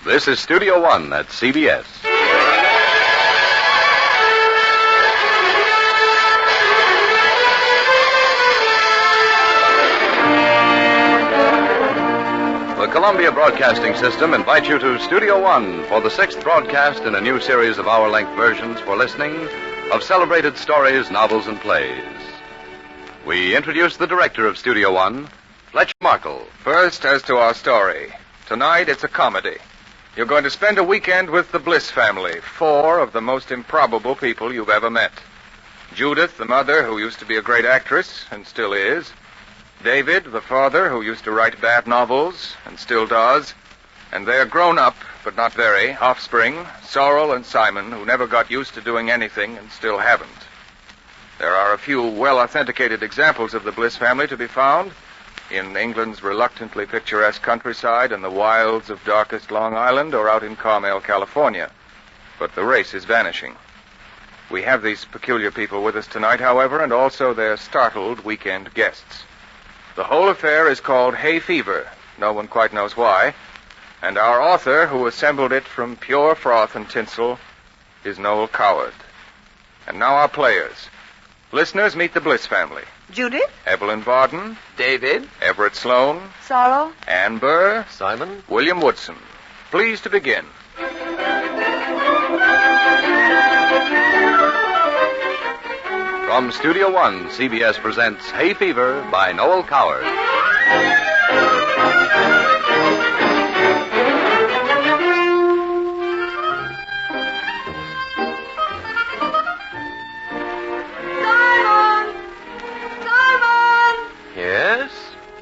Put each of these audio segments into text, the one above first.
This is Studio One at CBS. The Columbia Broadcasting System invites you to Studio One for the 6th broadcast in a new series of hour-length versions for listening of celebrated stories, novels, and plays. We introduce the director of Studio One, Fletcher Markle. First, as to our story. Tonight, it's a comedy. You're going to spend a weekend with the Bliss family, 4 of the most improbable people you've ever met. Judith, the mother, who used to be a great actress, and still is. David, the father, who used to write bad novels, and still does. And their grown-up, but not very, offspring, Sorrel and Simon, who never got used to doing anything and still haven't. There are a few well-authenticated examples of the Bliss family to be found in England's reluctantly picturesque countryside and the wilds of darkest Long Island or out in Carmel, California. But the race is vanishing. We have these peculiar people with us tonight, however, and also their startled weekend guests. The whole affair is called Hay Fever. No one quite knows why. And our author, who assembled it from pure froth and tinsel, is Noel Coward. And now our players. Listeners, meet the Bliss family. Judith? Evelyn Varden. David. Everett Sloane. Sorrel? Ann Burr. Simon. William Woodson. Pleased to begin. From Studio One, CBS presents Hay Fever by Noel Coward. Yes?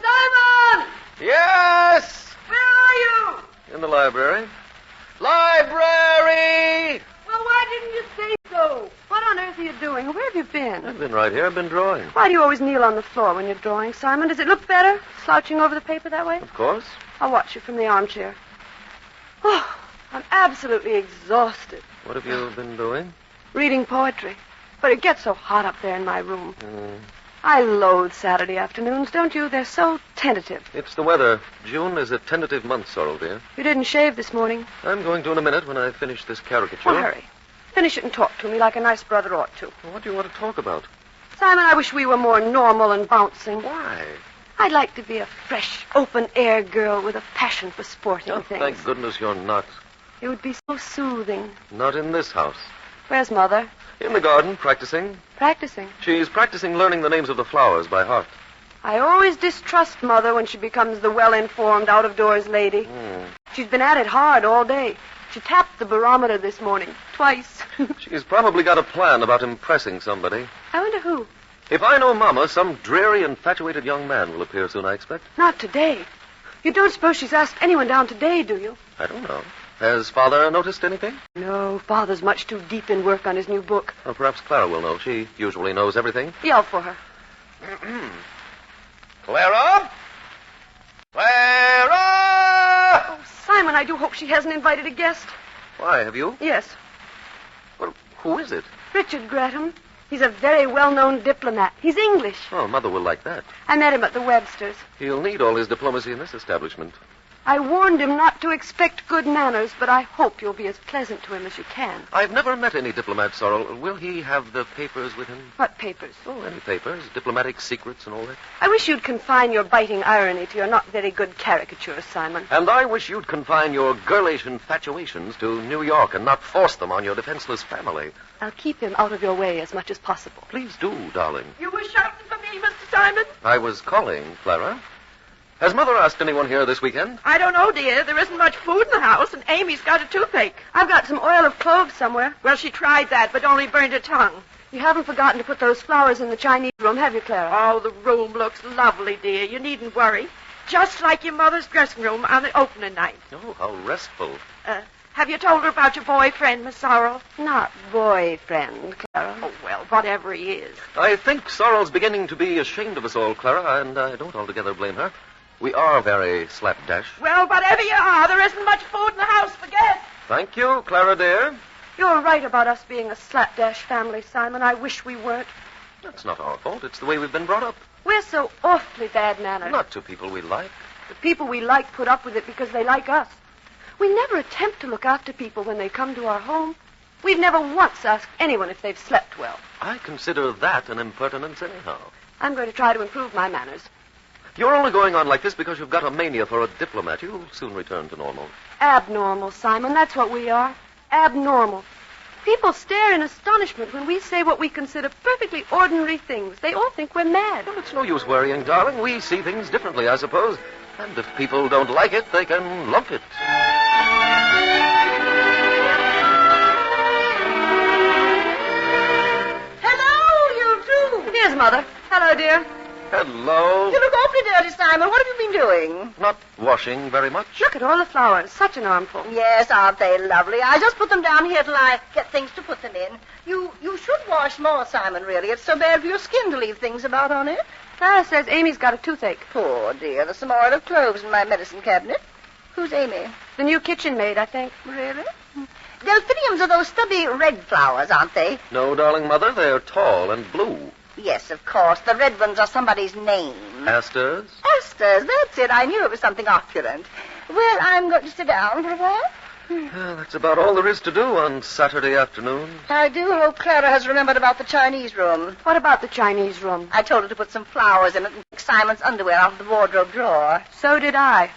Simon! Yes! Where are you? In the library. Library! Well, why didn't you say so? What on earth are you doing? Where have you been? I've been right here. I've been drawing. Why do you always kneel on the floor when you're drawing, Simon? Does it look better, slouching over the paper that way? Of course. I'll watch you from the armchair. Oh, I'm absolutely exhausted. What have you been doing? Reading poetry. But it gets so hot up there in my room. I loathe Saturday afternoons, don't you? They're so tentative. It's the weather. June is a tentative month, Sorrel, dear. You didn't shave this morning. I'm going to in a minute when I finish this caricature. Well, hurry. Finish it and talk to me like a nice brother ought to. What do you want to talk about? Simon, I wish we were more normal and bouncing. Why? I'd like to be a fresh, open-air girl with a passion for sporting Oh, things. thank goodness you're not. It would be so soothing. Not in this house. Where's Mother? In the garden, practicing. Practicing. She's practicing learning the names of the flowers by heart. I always distrust Mother when she becomes the well-informed, out-of-doors lady. She's been at it hard all day. She tapped the barometer this morning, twice. She's probably got a plan about impressing somebody. I wonder who. If I know Mama, some dreary, infatuated young man will appear soon, I expect. Not today. You don't suppose she's asked anyone down today, do you? I don't know. Has Father noticed anything? No, Father's much too deep in work on his new book. Well, perhaps Clara will know. She usually knows everything. Yell for her. Clara? Clara! Oh, Simon, I do hope she hasn't invited a guest. Why, have you? Yes, Well, who is it? Richard Grantham. He's a very well-known diplomat. He's English. Oh, Mother will like that. I met him at the Websters. He'll need all his diplomacy in this establishment. I warned him not to expect good manners, but I hope you'll be as pleasant to him as you can. I've never met any diplomat, Sorrel. Will he have the papers with him? What papers? Oh, any papers. Diplomatic secrets and all that. I wish you'd confine your biting irony to your not very good caricatures, Simon. And I wish you'd confine your girlish infatuations to New York and not force them on your defenseless family. I'll keep him out of your way as much as possible. Please do, darling. You were shouting for me, Mr. Simon? I was calling, Clara. Has Mother asked anyone here this weekend? I don't know, dear. There isn't much food in the house, and Amy's got a toothache. I've got some oil of cloves somewhere. Well, she tried that, but only burned her tongue. You haven't forgotten to put those flowers in the Chinese room, have you, Clara? Oh, the room looks lovely, dear. You needn't worry. Just like your mother's dressing room on the opening night. Oh, how restful. Have you told her about your boyfriend, Miss Sorrel? Not boyfriend, Clara. Oh, well, whatever he is. I think Sorrel's beginning to be ashamed of us all, Clara, and I don't altogether blame her. We are very slapdash. Well, whatever you are, there isn't much food in the house for guests. Thank you, Clara, dear. You're right about us being a slapdash family, Simon. I wish we weren't. That's not our fault. It's the way we've been brought up. We're so awfully bad-mannered. Not to people we like. The people we like put up with it because they like us. We never attempt to look after people when they come to our home. We've never once asked anyone if they've slept well. I consider that an impertinence anyhow. I'm going to try to improve my manners. You're only going on like this because you've got a mania for a diplomat. You'll soon return to normal. Abnormal, Simon. That's what we are. Abnormal. People stare in astonishment when we say what we consider perfectly ordinary things. They all think we're mad. Well, it's no use worrying, darling. We see things differently, I suppose. And if people don't like it, they can lump it. Hello, you two. Here's Mother. Hello, dear. Hello. You look awfully dirty, Simon. What have you been doing? Not washing very much. Look at all the flowers. Such an armful. Yes, aren't they lovely? I just put them down here till I get things to put them in. You should wash more, Simon, really. It's so bad for your skin to leave things about on it. Clara says Amy's got a toothache. Poor dear. There's some oil of cloves in my medicine cabinet. Who's Amy? The new kitchen maid, I think. Really? Delphiniums are those stubby red flowers, aren't they? No, darling Mother, they're tall and blue. Yes, of course. The red ones are somebody's name. Asters? Asters, that's it. I knew it was something opulent. Well, I'm going to sit down for a while. Well, that's about all there is to do on Saturday afternoon. I do hope Clara has remembered about the Chinese room. What about the Chinese room? I told her to put some flowers in it and take Simon's underwear out of the wardrobe drawer. So did I.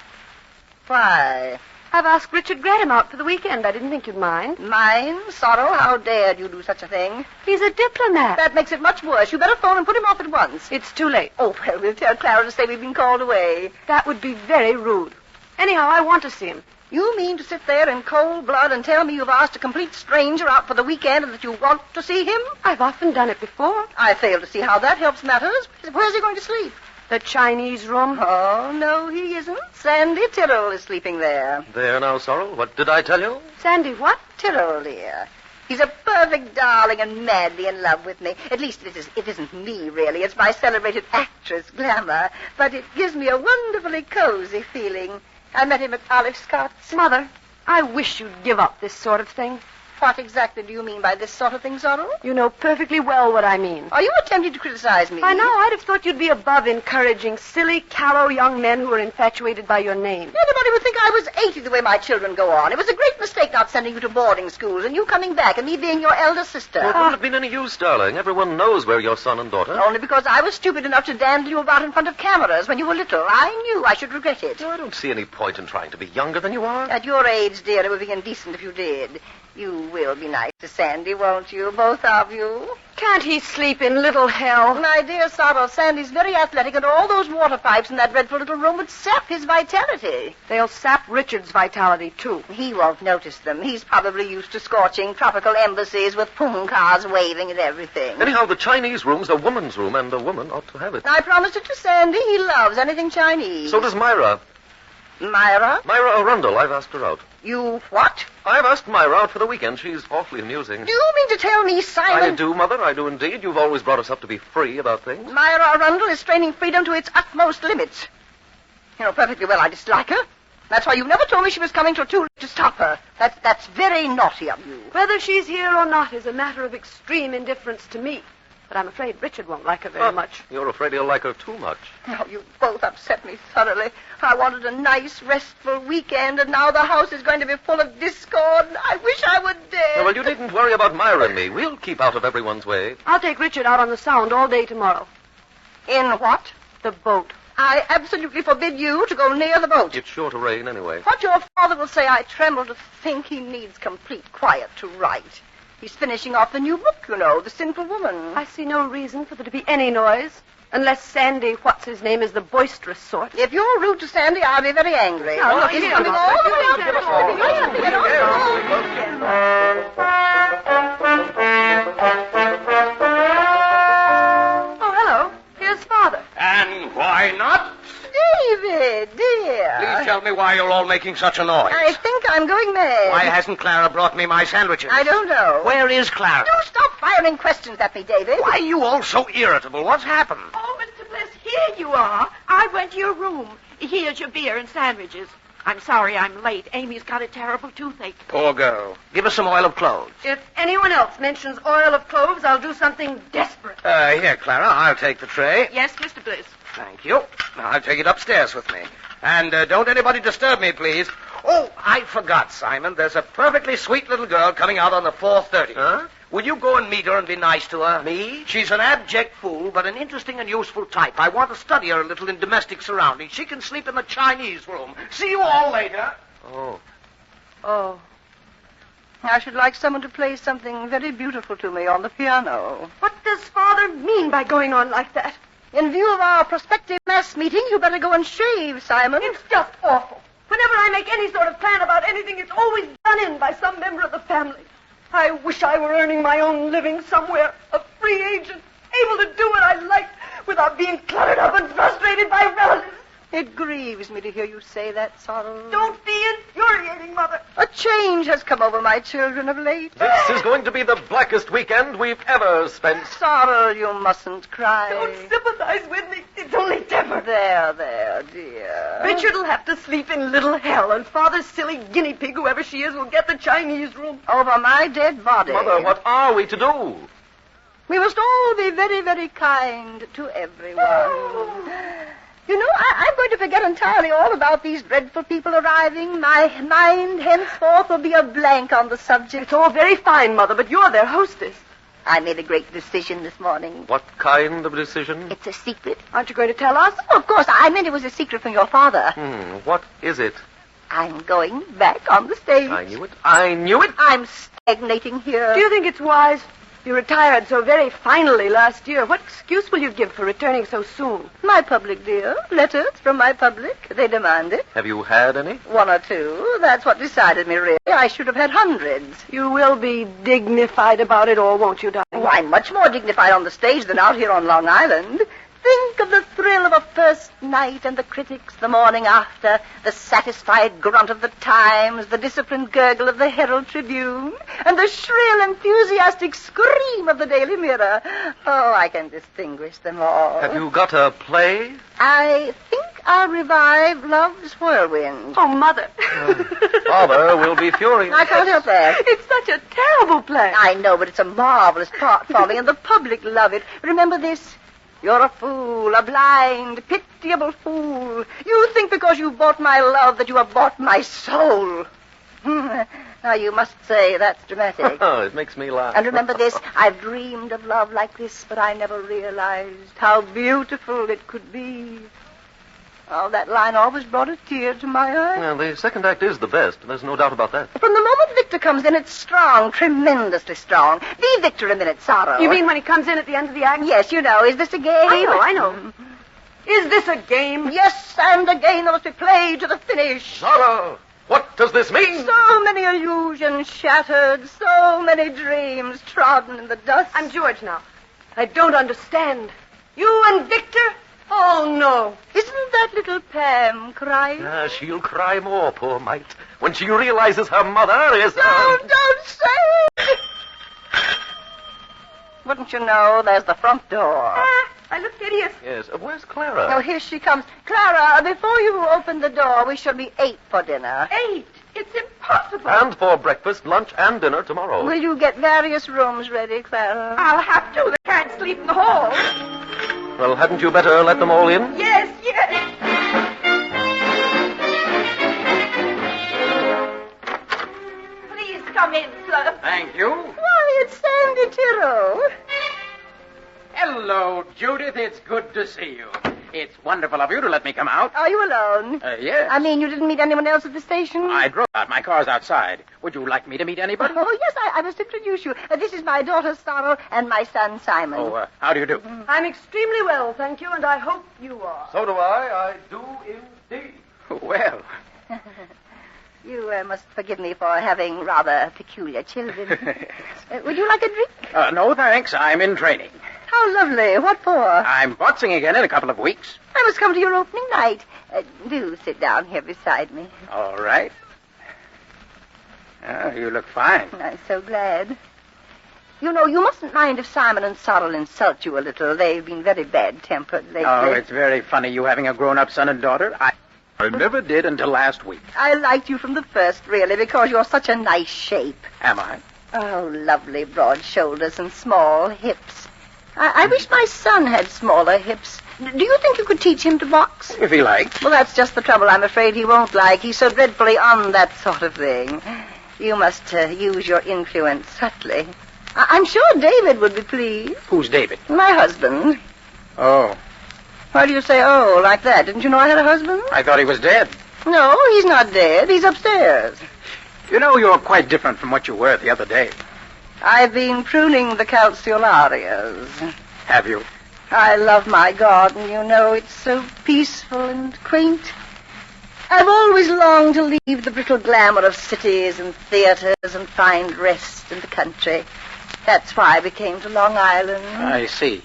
Why? I've asked Richard Graham out for the weekend. I didn't think you'd mind. Mine? Sorrow? How dared you do such a thing? He's a diplomat. That makes it much worse. You better phone and put him off at once. It's too late. Oh, well, we'll tell Clara to say we've been called away. That would be very rude. Anyhow, I want to see him. You mean to sit there in cold blood and tell me you've asked a complete stranger out for the weekend and that you want to see him? I've often done it before. I fail to see how that helps matters. Where's he going to sleep? The Chinese room. Oh, no, he isn't. Sandy Tyrrell is sleeping there. There now, Sorrel. What did I tell you? Sandy, what? Tyrrell, dear. He's a perfect darling and madly in love with me. At least it isn't me, really. It's my celebrated actress, Glamour. But it gives me a wonderfully cozy feeling. I met him at Olive Scott's. Mother, I wish you'd give up this sort of thing. What exactly do you mean by this sort of thing, Sorrel? You know perfectly well what I mean. Are you attempting to criticize me? By now, I'd have thought you'd be above encouraging silly, callow young men who are infatuated by your name. Anybody would think I was 80 the way my children go on. It was a great mistake not sending you to boarding schools and you coming back and me being your elder sister. Well, it wouldn't have been any use, darling. Everyone knows we're your son and daughter. Only because I was stupid enough to dandle you about in front of cameras when you were little. I knew I should regret it. No, I don't see any point in trying to be younger than you are. At your age, dear, it would be indecent if you did. You will be nice to Sandy, won't you? Both of you. Can't he sleep in little hell? My dear Sorrel, Sandy's very athletic, and all those water pipes in that dreadful little room would sap his vitality. They'll sap Richard's vitality, too. He won't notice them. He's probably used to scorching tropical embassies with pung cars waving and everything. Anyhow, the Chinese room's a woman's room, and a woman ought to have it. I promised it to Sandy. He loves anything Chinese. So does Myra. Myra? Myra Arundel. I've asked her out. You what? I've asked Myra out for the weekend. She's awfully amusing. Do you mean to tell me, Simon? I do, Mother. I do indeed. You've always brought us up to be free about things. Myra Arundel is straining freedom to its utmost limits. You know perfectly well I dislike her. That's why you never told me she was coming till too late to stop her. That's very naughty of you. Whether she's here or not is a matter of extreme indifference to me. But I'm afraid Richard won't like her very much. You're afraid he'll like her too much. Oh, you both upset me thoroughly. I wanted a nice, restful weekend, and now the house is going to be full of discord. I wish I were dead. Well, you needn't worry about Myra and me. We'll keep out of everyone's way. I'll take Richard out on the Sound all day tomorrow. In what? The boat. I absolutely forbid you to go near the boat. It's sure to rain anyway. What your father will say, I tremble to think he needs complete quiet to write. He's finishing off the new book, you know, The Sinful Woman. I see no reason for there to be any noise, unless Sandy, what's-his-name, is the boisterous sort. If you're rude to Sandy, I'll be very angry. Now, look, He's here, coming Mother. all the way out Give us to all. the Oh, hello. Here's Father. And why not? David, dear. Please tell me why you're all making such a noise. I think I'm going mad. Why hasn't Clara brought me my sandwiches? I don't know. Where is Clara? Do stop firing questions at me, David. Why are you all so irritable? What's happened? Oh, Mr. Bliss, here you are. I went to your room. Here's your beer and sandwiches. I'm sorry I'm late. Amy's got a terrible toothache. Poor girl. Give us some oil of cloves. If anyone else mentions oil of cloves, I'll do something desperate. Here, Clara, I'll take the tray. Yes, Mr. Bliss. Thank you. Now, I'll take it upstairs with me. And don't anybody disturb me, please, Oh, I forgot, Simon. There's a perfectly sweet little girl coming out on the 4:30. Huh? Will you go and meet her and be nice to her? Me? She's an abject fool, but an interesting and useful type. I want to study her a little in domestic surroundings. She can sleep in the Chinese room. See you all later. Oh. Oh. I should like someone to play something very beautiful to me on the piano. What does Father mean by going on like that? In view of our prospective mass meeting, you better go and shave, Simon. It's just awful. Whenever I make any sort of plan about anything, it's always done in by some member of the family. I wish I were earning my own living somewhere, a free agent, able to do what I like without being cluttered up and frustrated by relatives. It grieves me to hear you say that, Sorrel. Don't be infuriating, Mother. A change has come over my children of late. This is going to be the blackest weekend we've ever spent. Sorrel, you mustn't cry. Don't sympathize with me. It's only temper. There, dear. Richard'll have to sleep in little hell, and Father's silly guinea pig, whoever she is, will get the Chinese room. Over my dead body. Mother, what are we to do? We must all be very, very kind to everyone. You know, I'm going to forget entirely all about these dreadful people arriving. My mind henceforth will be a blank on the subject. It's all very fine, Mother, but you're their hostess. I made a great decision this morning. What kind of decision? It's a secret. Aren't you going to tell us? Oh, of course, I meant it was a secret from your father. What is it? I'm going back on the stage. I knew it. I'm stagnating here. Do you think it's wise? You retired so very finally last year. What excuse will you give for returning so soon? My public, dear. Letters from my public. They demand it. Have you had any? One or two. That's what decided me, really. I should have had hundreds. You will be dignified about it all, won't you, darling? Oh, I'm much more dignified on the stage than out here on Long Island. Think of the thrill of a first night and the critics the morning after, the satisfied grunt of the Times, the disciplined gurgle of the Herald Tribune, and the shrill, enthusiastic scream of the Daily Mirror. Oh, I can distinguish them all. Have you got a play? I think I'll revive Love's Whirlwind. Oh, Mother. Father will be furious. I can't help that. It's such a terrible play. I know, but it's a marvelous part for me, and the public love it. Remember this. You're a fool, a blind, pitiable fool. You think because you bought my love that you have bought my soul. Now, you must say that's dramatic. Oh, it makes me laugh. And remember this, I've dreamed of love like this, but I never realized how beautiful it could be. Oh, that line always brought a tear to my eye. Well, the second act is the best. There's no doubt about that. From the moment Victor comes in, it's strong, tremendously strong. Be Victor a minute, Sorrow. You mean when he comes in at the end of the act? Yes, you know. Is this a game? I know. Is this a game? Yes, and a game that must be played to the finish. Sorrow! What does this mean? So many illusions shattered, so many dreams trodden in the dust. I'm George now. I don't understand. You and Victor? Oh, no. Isn't that little Pam crying? She'll cry more, poor mite, when she realizes her mother is... Don't say it! Wouldn't you know, there's the front door. I look hideous. Yes, where's Clara? Oh, here she comes. Clara, before you open the door, we shall be 8 for dinner. 8? It's impossible. And for breakfast, lunch, and dinner tomorrow. Will you get various rooms ready, Clara? I'll have to. They can't sleep in the hall. Well, hadn't you better let them all in? Yes. Please come in, sir. Thank you. Why, it's Sandy Tiro. Hello, Judith. It's good to see you. It's wonderful of you to let me come out. Are you alone? Yes. I mean, you didn't meet anyone else at the station? I drove out. My car's outside. Would you like me to meet anybody? Oh, yes, I must introduce you. This is my daughter, Sorrel, and my son, Simon. Oh, how do you do? I'm extremely well, thank you, and I hope you are. So do I. I do indeed. Well. You must forgive me for having rather peculiar children. Would you like a drink? No, thanks. I'm in training. How lovely. What for? I'm boxing again in a couple of weeks. I must come to your opening night. Do sit down here beside me. All right. You look fine. I'm so glad. You know, you mustn't mind if Simon and Sorrel insult you a little. They've been very bad-tempered lately. Oh, it's very funny you having a grown-up son and daughter. I never did until last week. I liked you from the first, really, because you're such a nice shape. Am I? Oh, lovely broad shoulders and small hips. I wish my son had smaller hips. Do you think you could teach him to box? If he liked. Well, that's just the trouble. I'm afraid he won't like. He's so dreadfully on that sort of thing. You must use your influence subtly. I'm sure David would be pleased. Who's David? My husband. Oh, Why do you say, oh, like that? Didn't you know I had a husband? I thought he was dead. No, he's not dead. He's upstairs. You know, you're quite different from what you were the other day. I've been pruning the calceolarias. Have you? I love my garden, you know. It's so peaceful and quaint. I've always longed to leave the brittle glamour of cities and theaters and find rest in the country. That's why I came to Long Island. I see.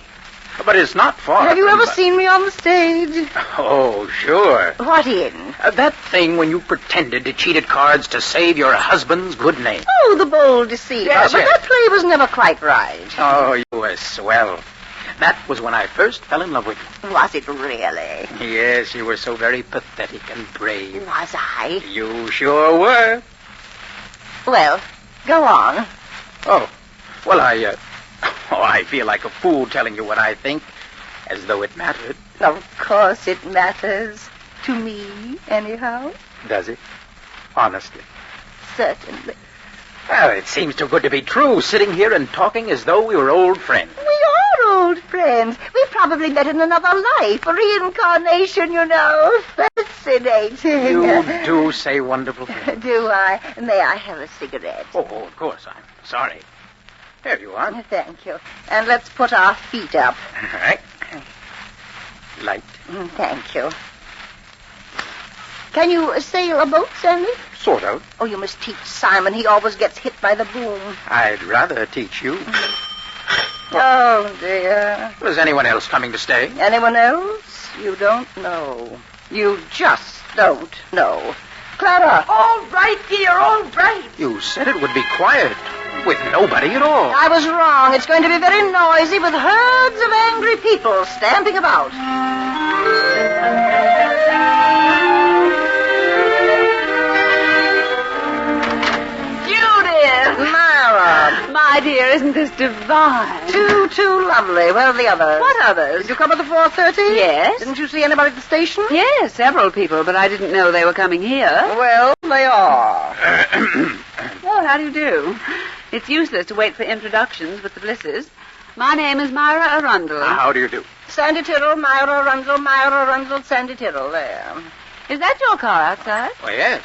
But it's not far. Have you from ever the- seen me on the stage? Oh, sure. What in? That thing when you pretended to cheat at cards to save your husband's good name. Oh, The Bold Deceiver. Yes, but yes. that play was never quite right. Oh, you were swell. That was when I first fell in love with you. Was it really? Yes, you were so very pathetic and brave. Was I? You sure were. Well, go on. Oh, well, I feel like a fool telling you what I think, as though it mattered. Of course it matters. To me, anyhow. Does it? Honestly. Certainly. Well, it seems too good to be true, sitting here and talking as though we were old friends. We are old friends. We probably met in another life. A reincarnation, you know. Fascinating. You do say wonderful things. Do I? May I have a cigarette? Oh, of course. I'm sorry. Here you are. All Thank you. And let's put our feet up. right. Light. Thank you. Can you sail a boat, Sandy? Sort of. Oh, you must teach Simon. He always gets hit by the boom. I'd rather teach you. Oh, dear. Was anyone else coming to stay? Anyone else? You don't know. You just don't know. Clara. All right, dear, all right. You said it would be quiet, with nobody at all. I was wrong. It's going to be very noisy with herds of angry people stamping about. Judith! Myra. My dear, isn't this divine? Too lovely. Where are the others? What others? Did you come at the 4:30? Yes. Didn't you see anybody at the station? Yes, several people, but I didn't know they were coming here. Well, they are. Oh, how do you do? It's useless to wait for introductions with the Blisses. My name is Myra Arundel. How do you do? Sandy Tyrrell, Myra Arundel, Sandy Tyrrell. There. Is that your car outside? Oh, yes.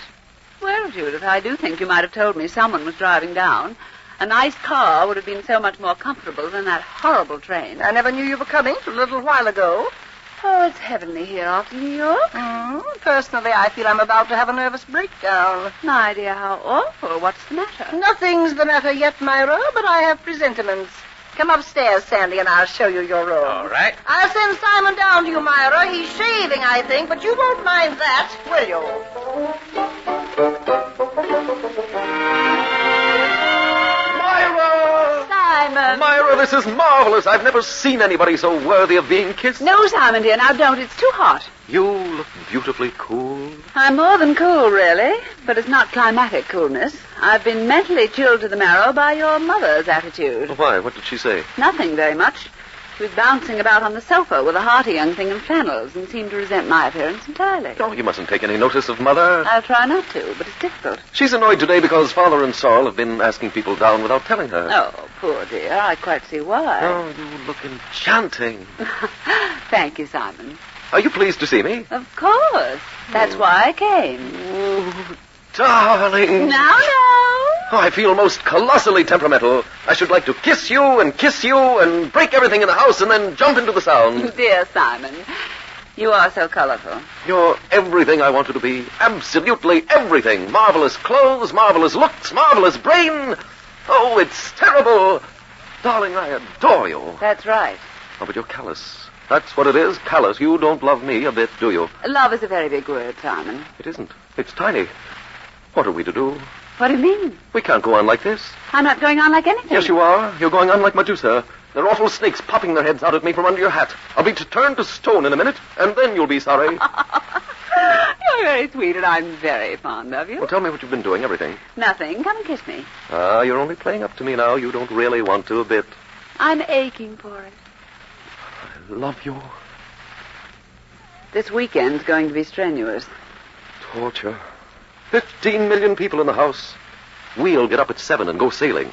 Well, Judith, I do think you might have told me someone was driving down. A nice car would have been so much more comfortable than that horrible train. I never knew you were coming till a little while ago. Oh, it's heavenly here after New York. Personally, I feel I'm about to have a nervous breakdown. My dear, how awful. What's the matter? Nothing's the matter yet, Myra, but I have presentiments. Come upstairs, Sandy, and I'll show you your room. All right. I'll send Simon down to you, Myra. He's shaving, I think, but you won't mind that, will you? Simon. Myra, this is marvelous. I've never seen anybody so worthy of being kissed. No, Simon, dear, now don't. It's too hot. You look beautifully cool. I'm more than cool, really, but it's not climatic coolness. I've been mentally chilled to the marrow by your mother's attitude. Why? What did she say? Nothing very much. She was bouncing about on the sofa with a hearty young thing in flannels and seemed to resent my appearance entirely. Oh, you mustn't take any notice of Mother. I'll try not to, but it's difficult. She's annoyed today because Father and Saul have been asking people down without telling her. Oh, poor dear. I quite see why. Oh, you look enchanting. Thank you, Simon. Are you pleased to see me? Of course. That's why I came. Oh, darling. Now. Oh, I feel most colossally temperamental. I should like to kiss you and break everything in the house and then jump into the sound. Dear Simon, you are so colorful. You're everything I wanted to be. Absolutely everything. Marvelous clothes, marvelous looks, marvelous brain. Oh, it's terrible. Darling, I adore you. That's right. Oh, but you're callous. That's what it is, callous. You don't love me a bit, do you? Love is a very big word, Simon. It isn't. It's tiny. What are we to do? What do you mean? We can't go on like this. I'm not going on like anything. Yes, you are. You're going on like Medusa. There are awful snakes popping their heads out at me from under your hat. I'll be turned to stone in a minute, and then you'll be sorry. You're very sweet, and I'm very fond of you. Well, tell me what you've been doing, everything. Nothing. Come and kiss me. Ah, you're only playing up to me now. You don't really want to a bit. I'm aching for it. I love you. This weekend's going to be strenuous. Torture. 15 million people in the house. We'll get up at 7 and go sailing.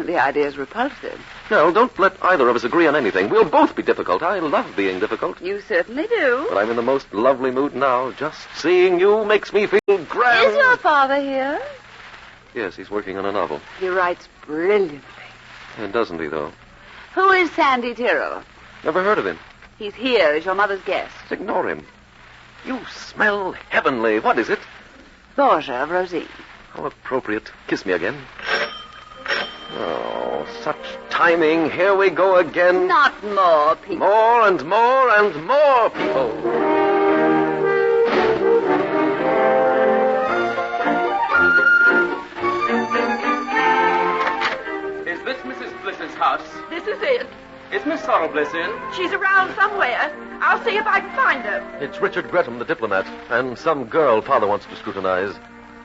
The idea's repulsive. Well, don't let either of us agree on anything. We'll both be difficult. I love being difficult. You certainly do. But I'm in the most lovely mood now. Just seeing you makes me feel grand. Is your father here? Yes, he's working on a novel. He writes brilliantly. Doesn't he, though? Who is Sandy Tyrrell? Never heard of him. He's here as your mother's guest. Ignore him. You smell heavenly. What is it? Borgia of Rosine. How appropriate. Kiss me again. Oh, such timing. Here we go again. Not more people. More and more and more people. Is this Mrs. Bliss's house? This is it. Is Miss Sorrel Bliss in? She's around somewhere. I'll see if I can find her. It's Richard Gretham, the diplomat, and some girl Father wants to scrutinize.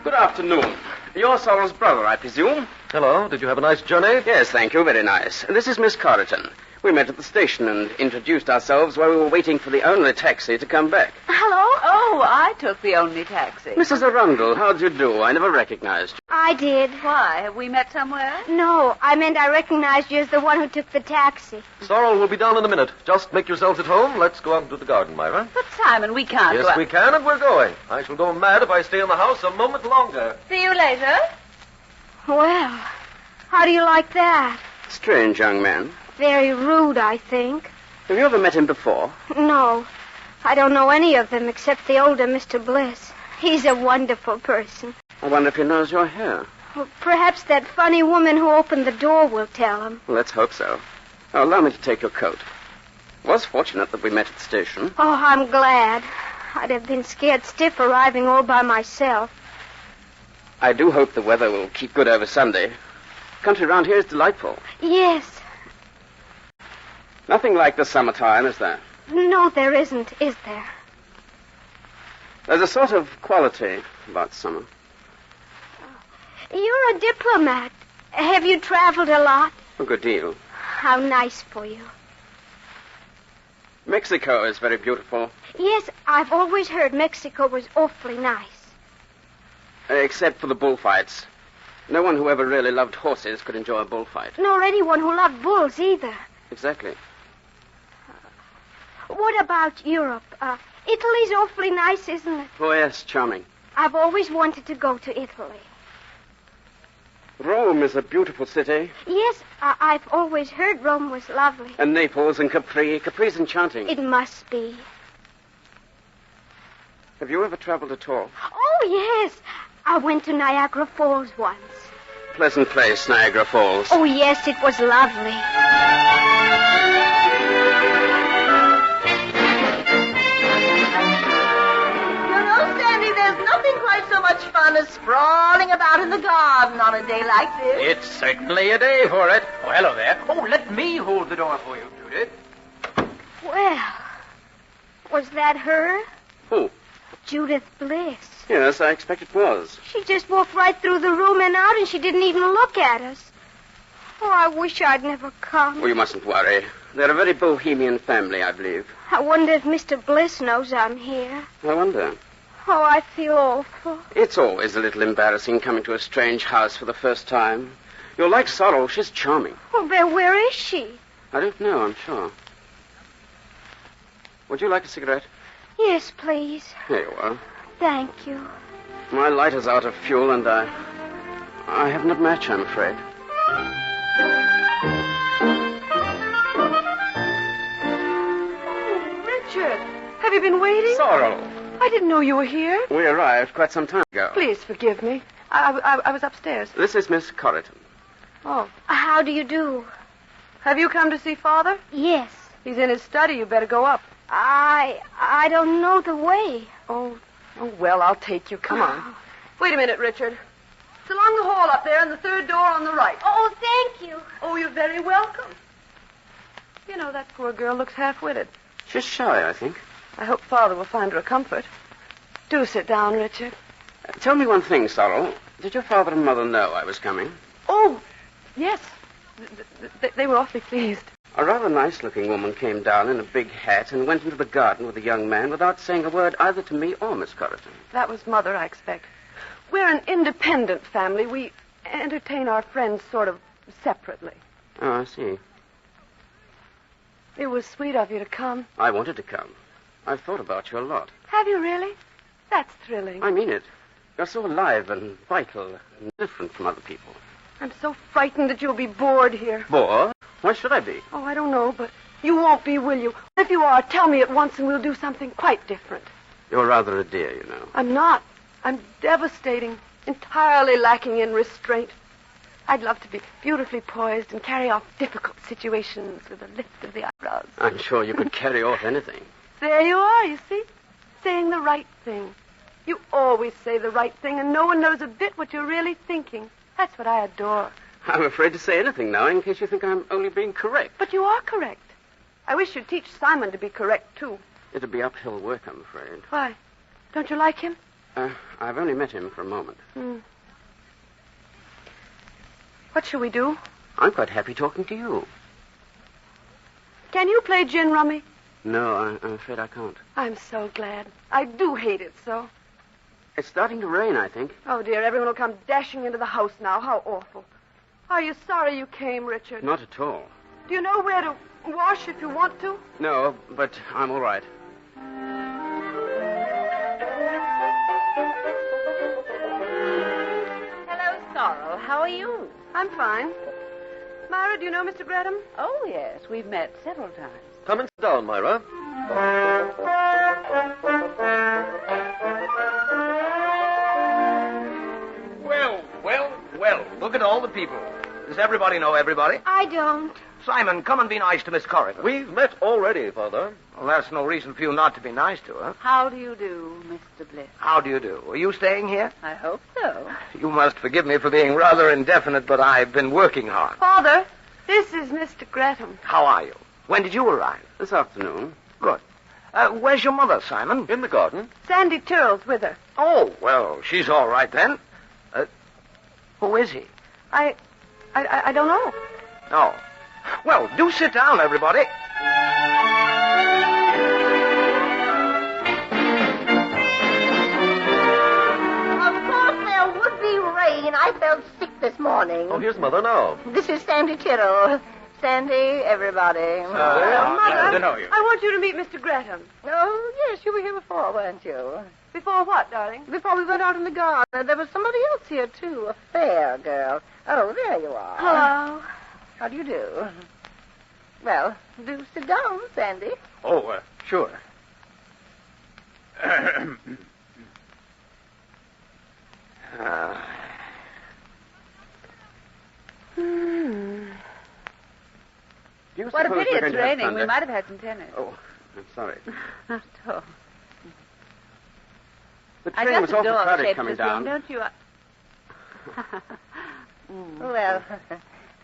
Good afternoon. You're Sorrel's brother, I presume? Hello, did you have a nice journey? Yes, thank you. Very nice. This is Miss Corriton. We met at the station and introduced ourselves while we were waiting for the only taxi to come back. Hello? Oh, I took the only taxi. Mrs. Arundel, how'd you do? I never recognized you. I did. Why? Have we met somewhere? No, I meant I recognized you as the one who took the taxi. Sorrel will be down in a minute. Just make yourselves at home. Let's go out into the garden, Myra. But, Simon, we can't go Yes, out. we can, and we're going. I shall go mad if I stay in the house a moment longer. See you later. Well, how do you like that? Strange young man. Very rude, I think. Have you ever met him before? No, I don't know any of them except the older Mr. Bliss. He's a wonderful person. I wonder if he knows you're here. Well, perhaps that funny woman who opened the door will tell him. Well, let's hope so. Now, allow me to take your coat. It was fortunate that we met at the station. Oh, I'm glad. I'd have been scared stiff arriving all by myself. I do hope the weather will keep good over Sunday. Country around here is delightful. Yes. Nothing like the summertime, is there? No, there isn't, is there? There's a sort of quality about summer. You're a diplomat. Have you traveled a lot? A good deal. How nice for you. Mexico is very beautiful. Yes, I've always heard Mexico was awfully nice. Except for the bullfights. No one who ever really loved horses could enjoy a bullfight. Nor anyone who loved bulls either. Exactly. What about Europe? Italy's awfully nice, isn't it? Oh, yes, charming. I've always wanted to go to Italy. Rome is a beautiful city. Yes, I've always heard Rome was lovely. And Naples and Capri. Capri's enchanting. It must be. Have you ever traveled at all? Oh, yes. I went to Niagara Falls once. Pleasant place, Niagara Falls. Oh, yes, it was lovely. There's nothing quite so much fun as sprawling about in the garden on a day like this. It's certainly a day for it. Oh, hello there. Oh, let me hold the door for you, Judith. Well, was that her? Who? Judith Bliss. Yes, I expect it was. She just walked right through the room and out, and she didn't even look at us. Oh, I wish I'd never come. Well, you mustn't worry. They're a very bohemian family, I believe. I wonder if Mr. Bliss knows I'm here. I wonder. Oh, I feel awful. It's always a little embarrassing coming to a strange house for the first time. You'll like Sorrel. She's charming. Oh, but where is she? I don't know, I'm sure. Would you like a cigarette? Yes, please. Here you are. Thank you. My lighter's out of fuel, and I haven't a match, I'm afraid. Richard, have you been waiting? Sorrel. I didn't know you were here. We arrived quite some time ago. Please forgive me. I was upstairs. This is Miss Corriton. Oh. How do you do? Have you come to see Father? Yes. He's in his study. You better go up. I don't know the way. Oh, well, I'll take you. Come on. Wait a minute, Richard. It's along the hall up there and the third door on the right. Oh, thank you. Oh, you're very welcome. You know, that poor girl looks half-witted. She's shy, I think. I hope Father will find her a comfort. Do sit down, Richard. Tell me one thing, Sorrel. Did your father and mother know I was coming? Oh, yes. They were awfully pleased. A rather nice-looking woman came down in a big hat and went into the garden with a young man without saying a word either to me or Miss Corrigan. That was Mother, I expect. We're an independent family. We entertain our friends sort of separately. Oh, I see. It was sweet of you to come. I wanted to come. I've thought about you a lot. Have you really? That's thrilling. I mean it. You're so alive and vital and different from other people. I'm so frightened that you'll be bored here. Bored? Why should I be? Oh, I don't know, but you won't be, will you? If you are, tell me at once and we'll do something quite different. You're rather a dear, you know. I'm not. I'm devastating, entirely lacking in restraint. I'd love to be beautifully poised and carry off difficult situations with a lift of the eyebrows. I'm sure you could carry off anything. There you are, you see? Saying the right thing. You always say the right thing, and no one knows a bit what you're really thinking. That's what I adore. I'm afraid to say anything now in case you think I'm only being correct. But you are correct. I wish you'd teach Simon to be correct, too. It'd be uphill work, I'm afraid. Why? Don't you like him? I've only met him for a moment. What shall we do? I'm quite happy talking to you. Can you play gin rummy? No, I'm afraid I can't. I'm so glad. I do hate it so. It's starting to rain, I think. Oh, dear, everyone will come dashing into the house now. How awful. Are you sorry you came, Richard? Not at all. Do you know where to wash if you want to? No, but I'm all right. Hello, Sorrel. How are you? I'm fine. Myra, do you know Mr. Gretham? Oh, yes. We've met several times. Come and sit down, Myra. Well, look at all the people. Does everybody know everybody? I don't. Simon, come and be nice to Miss Corrigan. We've met already, Father. Well, that's no reason for you not to be nice to her. How do you do, Mr. Bliss? How do you do? Are you staying here? I hope so. You must forgive me for being rather indefinite, but I've been working hard. Father, this is Mr. Gretham. How are you? When did you arrive? This afternoon. Good. Where's your mother, Simon? In the garden. Sandy Tyrrell's with her. Oh, well, she's all right then. Who is he? I don't know. Oh. Well, do sit down, everybody. Of course there would be rain. I felt sick this morning. Oh, here's Mother now. This is Sandy Tyrrell. Sandy, everybody. Mother, don't know you. I want you to meet Mr. Gretham. Oh, yes, you were here before, weren't you? Before what, darling? Before we went out in the garden. There was somebody else here, too, a fair girl. Oh, there you are. Hello. How do you do? Well, do sit down, Sandy. Oh, sure. Do you What a suppose pity we're it's going to have raining. thunder? We might have had some tennis. Oh, I'm sorry. Not at all. The I train got was the awful door crowded shaped coming this room, down. don't you? Well,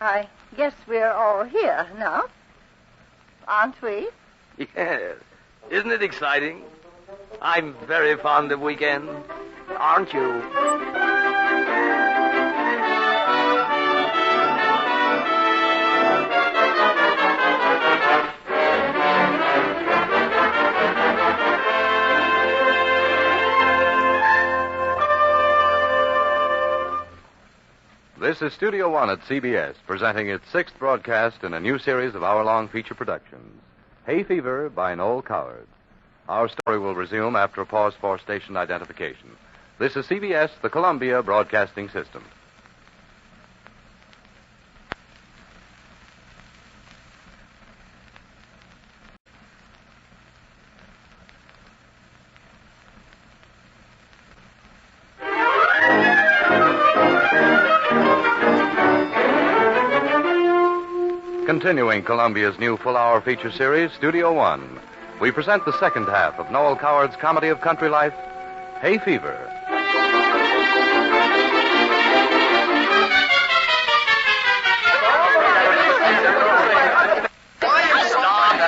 I guess we're all here now. Aren't we? Yes. Isn't it exciting? I'm very fond of weekends. Aren't you? This is Studio One at CBS, presenting its sixth broadcast in a new series of hour-long feature productions. Hay Fever by Noel Coward. Our story will resume after a pause for station identification. This is CBS, the Columbia Broadcasting System. Continuing Columbia's new full-hour feature series, Studio One, we present the second half of Noel Coward's comedy of country life, Hay Fever.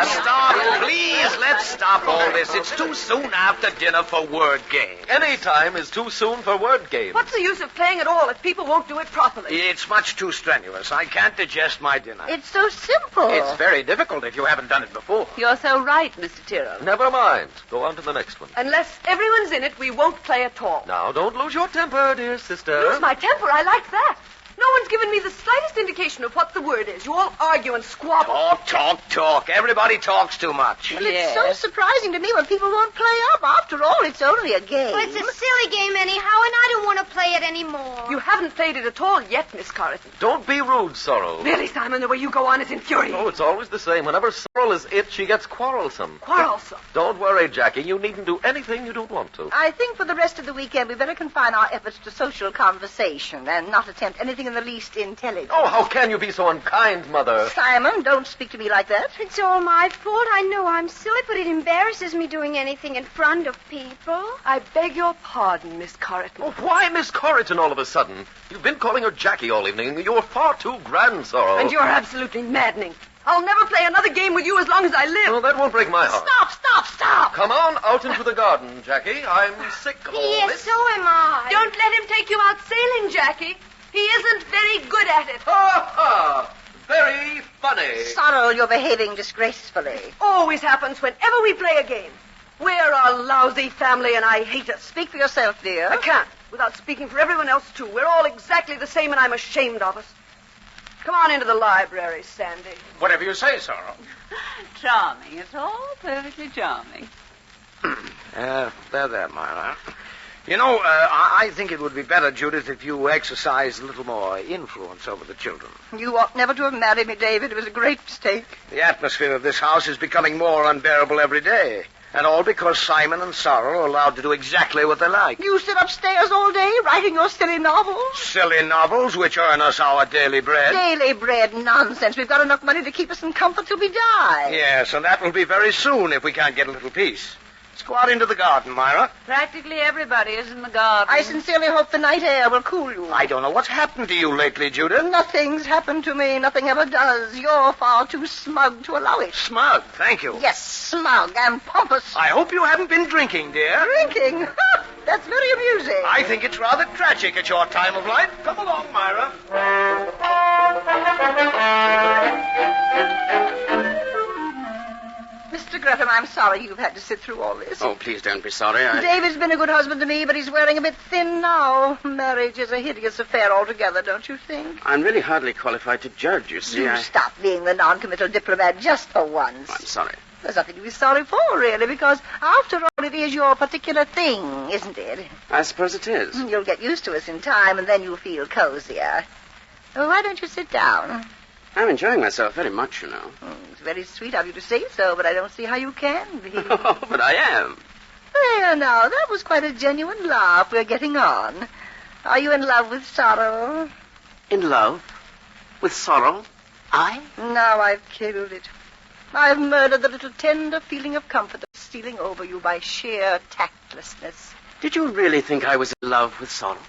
Stop. Please, let's stop. stop all this. It's too soon after dinner for word games. Any time is too soon for word games. What's the use of playing at all if people won't do it properly? It's much too strenuous. I can't digest my dinner. It's so simple. It's very difficult if you haven't done it before. You're so right, Mr. Tyrrell. Never mind. Go on to the next one. Unless everyone's in it, we won't play at all. Now, don't lose your temper, dear sister. Lose my temper? I like that. No one's given me the slightest indication of what the word is. You all argue and squabble. Talk. Everybody talks too much. Well, it's so surprising to me when people won't play up. After all, it's only a game. Well, it's a silly game anyhow, and I don't want to play it anymore. You haven't played it at all yet, Miss Carleton. Don't be rude, Sorrel. Really, Simon, the way you go on is infuriating. Oh, it's always the same. Whenever Sorrel is it, she gets quarrelsome. Quarrelsome? Don't worry, Jackie. You needn't do anything you don't want to. I think for the rest of the weekend we better confine our efforts to social conversation and not attempt anything in the least intelligent. Oh, how can you be so unkind, Mother? Simon, don't speak to me like that. It's all my fault. I know I'm silly, but it embarrasses me doing anything in front of people. I beg your pardon, Miss Carleton. Oh, why Miss Corrigan all of a sudden? You've been calling her Jackie all evening. You're far too grand, Sorrel. And you're absolutely maddening. I'll never play another game with you as long as I live. Oh, that won't break my heart. Stop! Come on, out into the garden, Jackie. I'm sick of all Yes, this. so am I. Don't let him take you out sailing, Jackie. He isn't very good at it. Ha ha! Very funny. Sorrel, you're behaving disgracefully. Always happens whenever we play a game. We're a lousy family, and I hate us. Speak for yourself, dear. I can't, without speaking for everyone else, too. We're all exactly the same, and I'm ashamed of us. Come on into the library, Sandy. Whatever you say, Sorrel. Charming. It's all perfectly charming. There, Myra. You know, I think it would be better, Judith, if you exercised a little more influence over the children. You ought never to have married me, David. It was a great mistake. The atmosphere of this house is becoming more unbearable every day. And all because Simon and Sorrel are allowed to do exactly what they like. You sit upstairs all day writing your silly novels. Silly novels which earn us our daily bread. Daily bread nonsense. We've got enough money to keep us in comfort till we die. Yes, and that will be very soon if we can't get a little peace. Let's go out into the garden, Myra. Practically everybody is in the garden. I sincerely hope the night air will cool you. I don't know what's happened to you lately, Judith. Nothing's happened to me. Nothing ever does. You're far too smug to allow it. Smug, thank you. Yes, smug and pompous. I hope you haven't been drinking, dear. Drinking? That's very amusing. I think it's rather tragic at your time of life. Come along, Myra. Mr. Gretham, I'm sorry you've had to sit through all this. Oh, please don't be sorry. David's been a good husband to me, but he's wearing a bit thin now. Marriage is a hideous affair altogether, don't you think? I'm really hardly qualified to judge, you see. Stop being the non-committal diplomat just for once. I'm sorry. There's nothing to be sorry for, really, because after all, it is your particular thing, isn't it? I suppose it is. You'll get used to us in time, and then you'll feel cozier. Why don't you sit down? I'm enjoying myself very much, you know. It's very sweet of you to say so, but I don't see how you can be. Oh, but I am. There now, that was quite a genuine laugh. We're getting on. Are you in love with Sorrel? In love? With Sorrel? I? Now I've killed it. I've murdered the little tender feeling of comfort that's stealing over you by sheer tactlessness. Did you really think I was in love with Sorrel?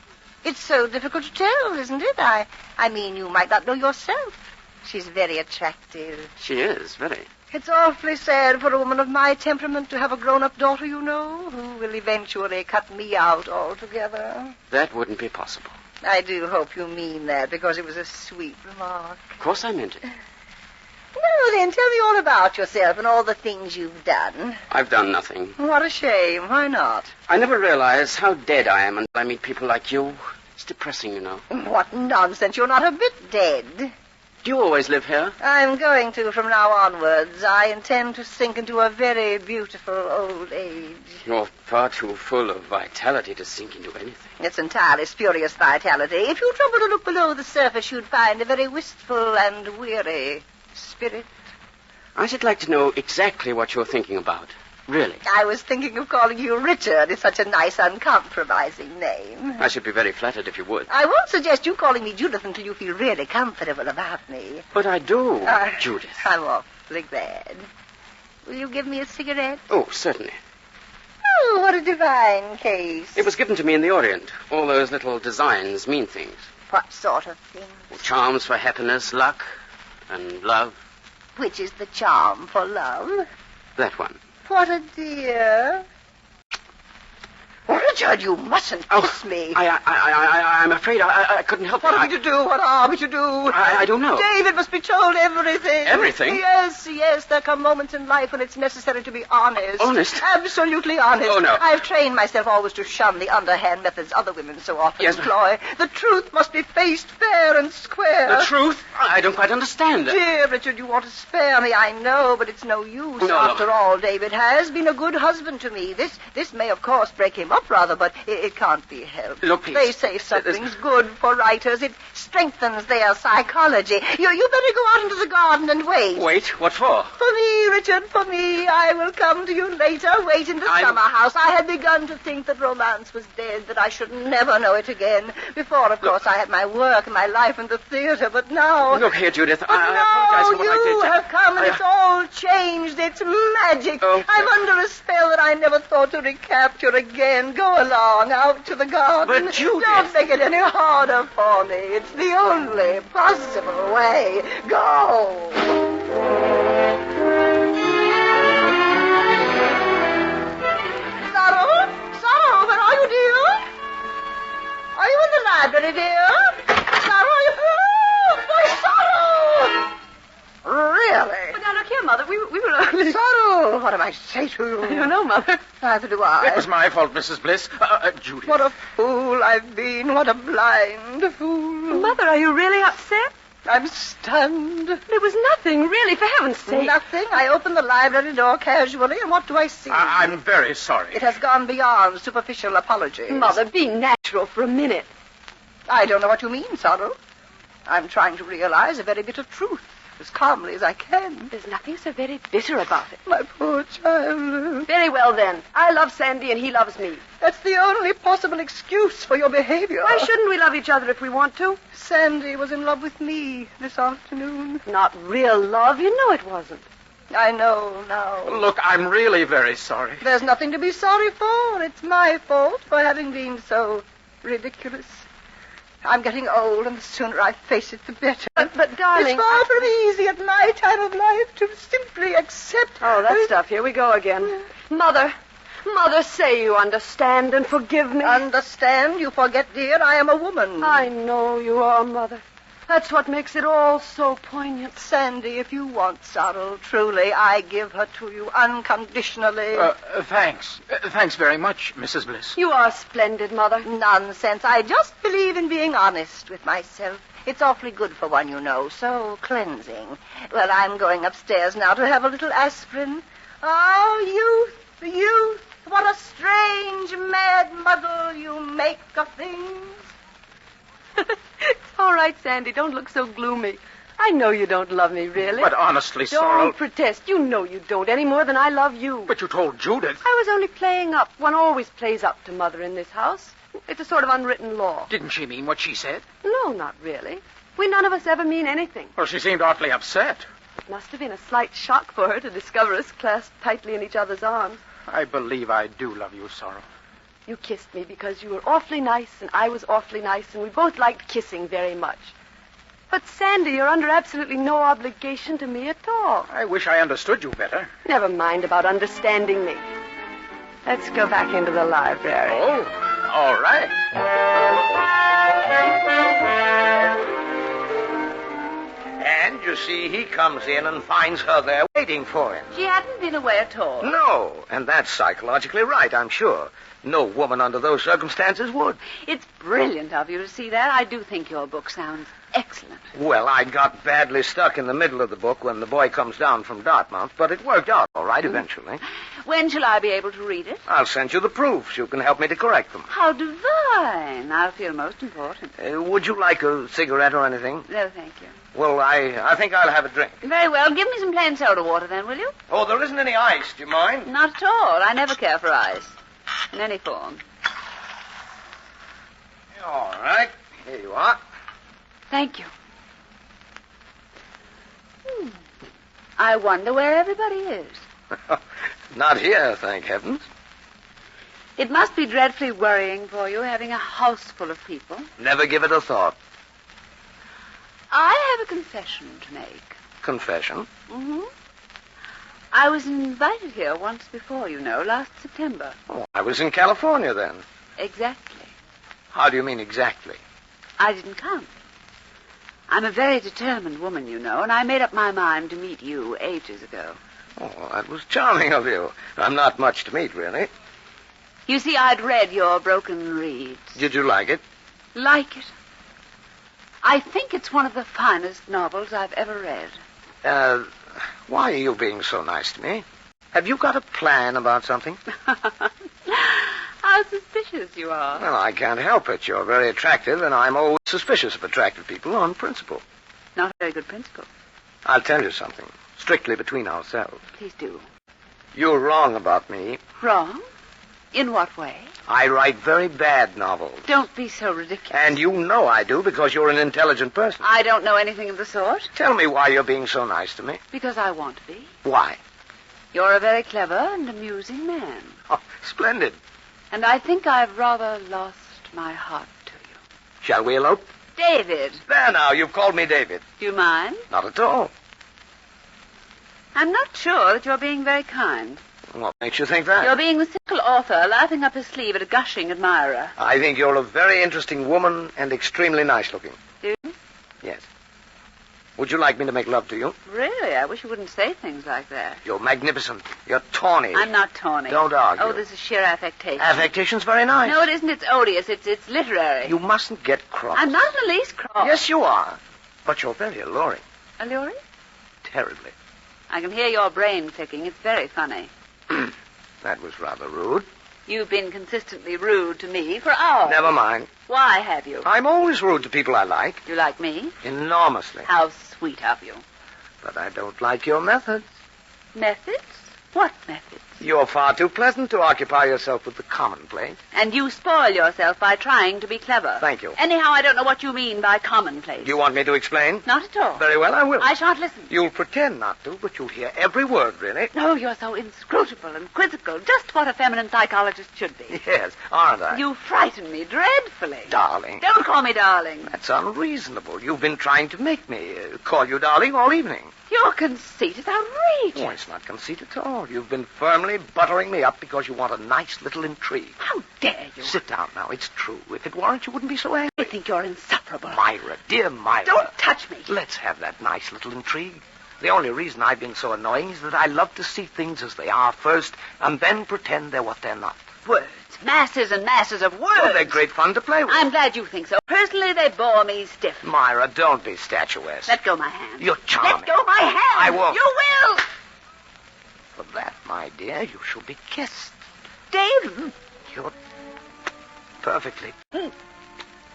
It's so difficult to tell, isn't it? I mean, you might not know yourself. She's very attractive. She is, very. It's awfully sad for a woman of my temperament to have a grown-up daughter, you know, who will eventually cut me out altogether. That wouldn't be possible. I do hope you mean that, because it was a sweet remark. Of course I meant it. Well, then, tell me all about yourself and all the things you've done. I've done nothing. What a shame. Why not? I never realize how dead I am until I meet people like you. It's depressing, you know. What nonsense. You're not a bit dead. Do you always live here? I'm going to from now onwards. I intend to sink into a very beautiful old age. You're far too full of vitality to sink into anything. It's entirely spurious vitality. If you trouble to look below the surface, you'd find a very wistful and weary spirit. I should like to know exactly what you're thinking about. Really. I was thinking of calling you Richard. It's such a nice, uncompromising name. I should be very flattered if you would. I won't suggest you calling me Judith until you feel really comfortable about me. But I do, Judith. I'm awfully glad. Will you give me a cigarette? Oh, certainly. Oh, what a divine case. It was given to me in the Orient. All those little designs mean things. What sort of things? Charms for happiness, luck, and love. Which is the charm for love? That one. What a dear. Richard, you mustn't kiss me. I'm afraid I couldn't help it. What are we to do? What are we to do? I don't know. David must be told everything. Everything? Yes. There come moments in life when it's necessary to be honest. Honest? Absolutely honest. Oh, no. I've trained myself always to shun the underhand methods other women so often employ. The truth must be faced fair and square. The truth? I don't quite understand. Dear Richard, you want to spare me, I know, but it's no use. No. After all, David has been a good husband to me. This may, of course, break him up rather, but it can't be helped. Look, please. They say something's good for writers. It strengthens their psychology. You better go out into the garden and wait. Wait? What for? For me, Richard, for me. I will come to you later. Wait in the summer house. I had begun to think that romance was dead, that I should never know it again. Before, of course, I had my work and my life in the theater, but now... Look here, Judith. But I now apologize for what I did. you have come and it's all changed. It's magic. Oh, I'm under a spell that I never thought to recapture again. Go along, out to the garden. But Judith... Don't make it any harder for me. It's the only possible way. Go! Sorrow, where are you, dear? Are you in the library, dear? Sorrow, are you... Oh, my Sorrow! Really? But now, look here, Mother. We were only... Sorrow, what am I say to you? I don't know, Mother. Neither do I. It was my fault, Mrs. Bliss. Judith. What a fool I've been. What a blind fool. Mother, are you really upset? I'm stunned. It was nothing, really, for heaven's sake. Nothing. I opened the library door casually, and what do I see? I'm very sorry. It has gone beyond superficial apology. Mother, be natural for a minute. I don't know what you mean, Sorrow. I'm trying to realize a very bitter truth as calmly as I can. There's nothing so very bitter about it. My poor child. Very well, then. I love Sandy, and he loves me. That's the only possible excuse for your behavior. Why shouldn't we love each other if we want to? Sandy was in love with me this afternoon. Not real love. You know it wasn't. I know now. Look, I'm really very sorry. There's nothing to be sorry for. It's my fault for having been so ridiculous. I'm getting old, and the sooner I face it, the better. But darling... It's far from easy at my time of life to simply accept... Oh, that stuff. Here we go again. Mother, say you understand and forgive me. Understand? You forget, dear, I am a woman. I know you are, Mother. That's what makes it all so poignant. Sandy, if you want Sorrow, truly, I give her to you unconditionally. Thanks. Thanks very much, Mrs. Bliss. You are splendid, Mother. Nonsense. I just believe in being honest with myself. It's awfully good for one, you know, so cleansing. Well, I'm going upstairs now to have a little aspirin. Oh, youth, what a strange, mad muddle you make of things. It's all right, Sandy. Don't look so gloomy. I know you don't love me, really. But honestly, Sorrel... Don't protest. You know you don't, any more than I love you. But you told Judith. I was only playing up. One always plays up to Mother in this house. It's a sort of unwritten law. Didn't she mean what she said? No, not really. We none of us ever mean anything. Well, she seemed awfully upset. It must have been a slight shock for her to discover us clasped tightly in each other's arms. I believe I do love you, Sorrel. You kissed me because you were awfully nice, and I was awfully nice, and we both liked kissing very much. But, Sandy, you're under absolutely no obligation to me at all. I wish I understood you better. Never mind about understanding me. Let's go back into the library. Oh, all right. And, you see, he comes in and finds her there waiting for him. She hadn't been away at all. No, and that's psychologically right, I'm sure. No woman under those circumstances would. It's brilliant of you to see that. I do think your book sounds excellent. Well, I got badly stuck in the middle of the book when the boy comes down from Dartmouth, but it worked out all right eventually. When shall I be able to read it? I'll send you the proofs. You can help me to correct them. How divine. I'll feel most important. Would you like a cigarette or anything? No, thank you. Well, I think I'll have a drink. Very well. Give me some plain soda water then, will you? Oh, there isn't any ice. Do you mind? Not at all. I never care for ice. In any form. All right. Here you are. Thank you. I wonder where everybody is. Not here, thank heavens. It must be dreadfully worrying for you having a house full of people. Never give it a thought. I have a confession to make. Confession? Mm-hmm. I was invited here once before, last September. Oh, I was in California then. Exactly. How do you mean exactly? I didn't come. I'm a very determined woman, and I made up my mind to meet you ages ago. Oh, that was charming of you. I'm not much to meet, really. You see, I'd read your Broken Reeds. Did you like it? Like it? I think it's one of the finest novels I've ever read. Why are you being so nice to me? Have you got a plan about something? How suspicious you are. Well, I can't help it. You're very attractive, and I'm always suspicious of attractive people on principle. Not a very good principle. I'll tell you something, strictly between ourselves. Please do. You're wrong about me. Wrong? In what way? I write very bad novels. Don't be so ridiculous. And you know I do, because you're an intelligent person. I don't know anything of the sort. Tell me why you're being so nice to me. Because I want to be. Why? You're a very clever and amusing man. Oh, splendid. And I think I've rather lost my heart to you. Shall we elope? David. There now, you've called me David. Do you mind? Not at all. I'm not sure that you're being very kind. What makes you think that? You're being the cynical author, laughing up his sleeve at a gushing admirer. I think you're a very interesting woman and extremely nice looking. Do you? Yes. Would you like me to make love to you? Really? I wish you wouldn't say things like that. You're magnificent. You're tawny. I'm not tawny. Don't argue. Oh, this is sheer affectation. Affectation's very nice. No, it isn't. It's odious. It's literary. You mustn't get cross. I'm not in the least cross. Yes, you are. But you're very alluring. Alluring? Terribly. I can hear your brain clicking. It's very funny. That was rather rude. You've been consistently rude to me for hours. Never mind. Why have you? I'm always rude to people I like. You like me? Enormously. How sweet of you. But I don't like your methods. Methods? What methods? You're far too pleasant to occupy yourself with the commonplace. And you spoil yourself by trying to be clever. Thank you. Anyhow, I don't know what you mean by commonplace. Do you want me to explain? Not at all. Very well, I will. I shan't listen. You'll pretend not to, but you'll hear every word, really. No, you're so inscrutable and quizzical. Just what a feminine psychologist should be. Yes, aren't I? You frighten me dreadfully. Darling. Don't call me darling. That's unreasonable. You've been trying to make me call you darling all evening. Your conceit is outrageous. Oh, it's not conceit at all. You've been firmly buttering me up because you want a nice little intrigue. How dare you? Sit down now. It's true. If it weren't, you wouldn't be so angry. I think you're insufferable. Myra, dear Myra. Don't touch me. Let's have that nice little intrigue. The only reason I've been so annoying is that I love to see things as they are first and then pretend they're what they're not. Words. Masses and masses of words. Oh, they're great fun to play with. I'm glad you think so. Personally, they bore me stiff. Myra, don't be statuesque. Let go my hand. You're charming. Let go my hand. I won't. You will. For that, my dear, you shall be kissed. Dave. You're perfectly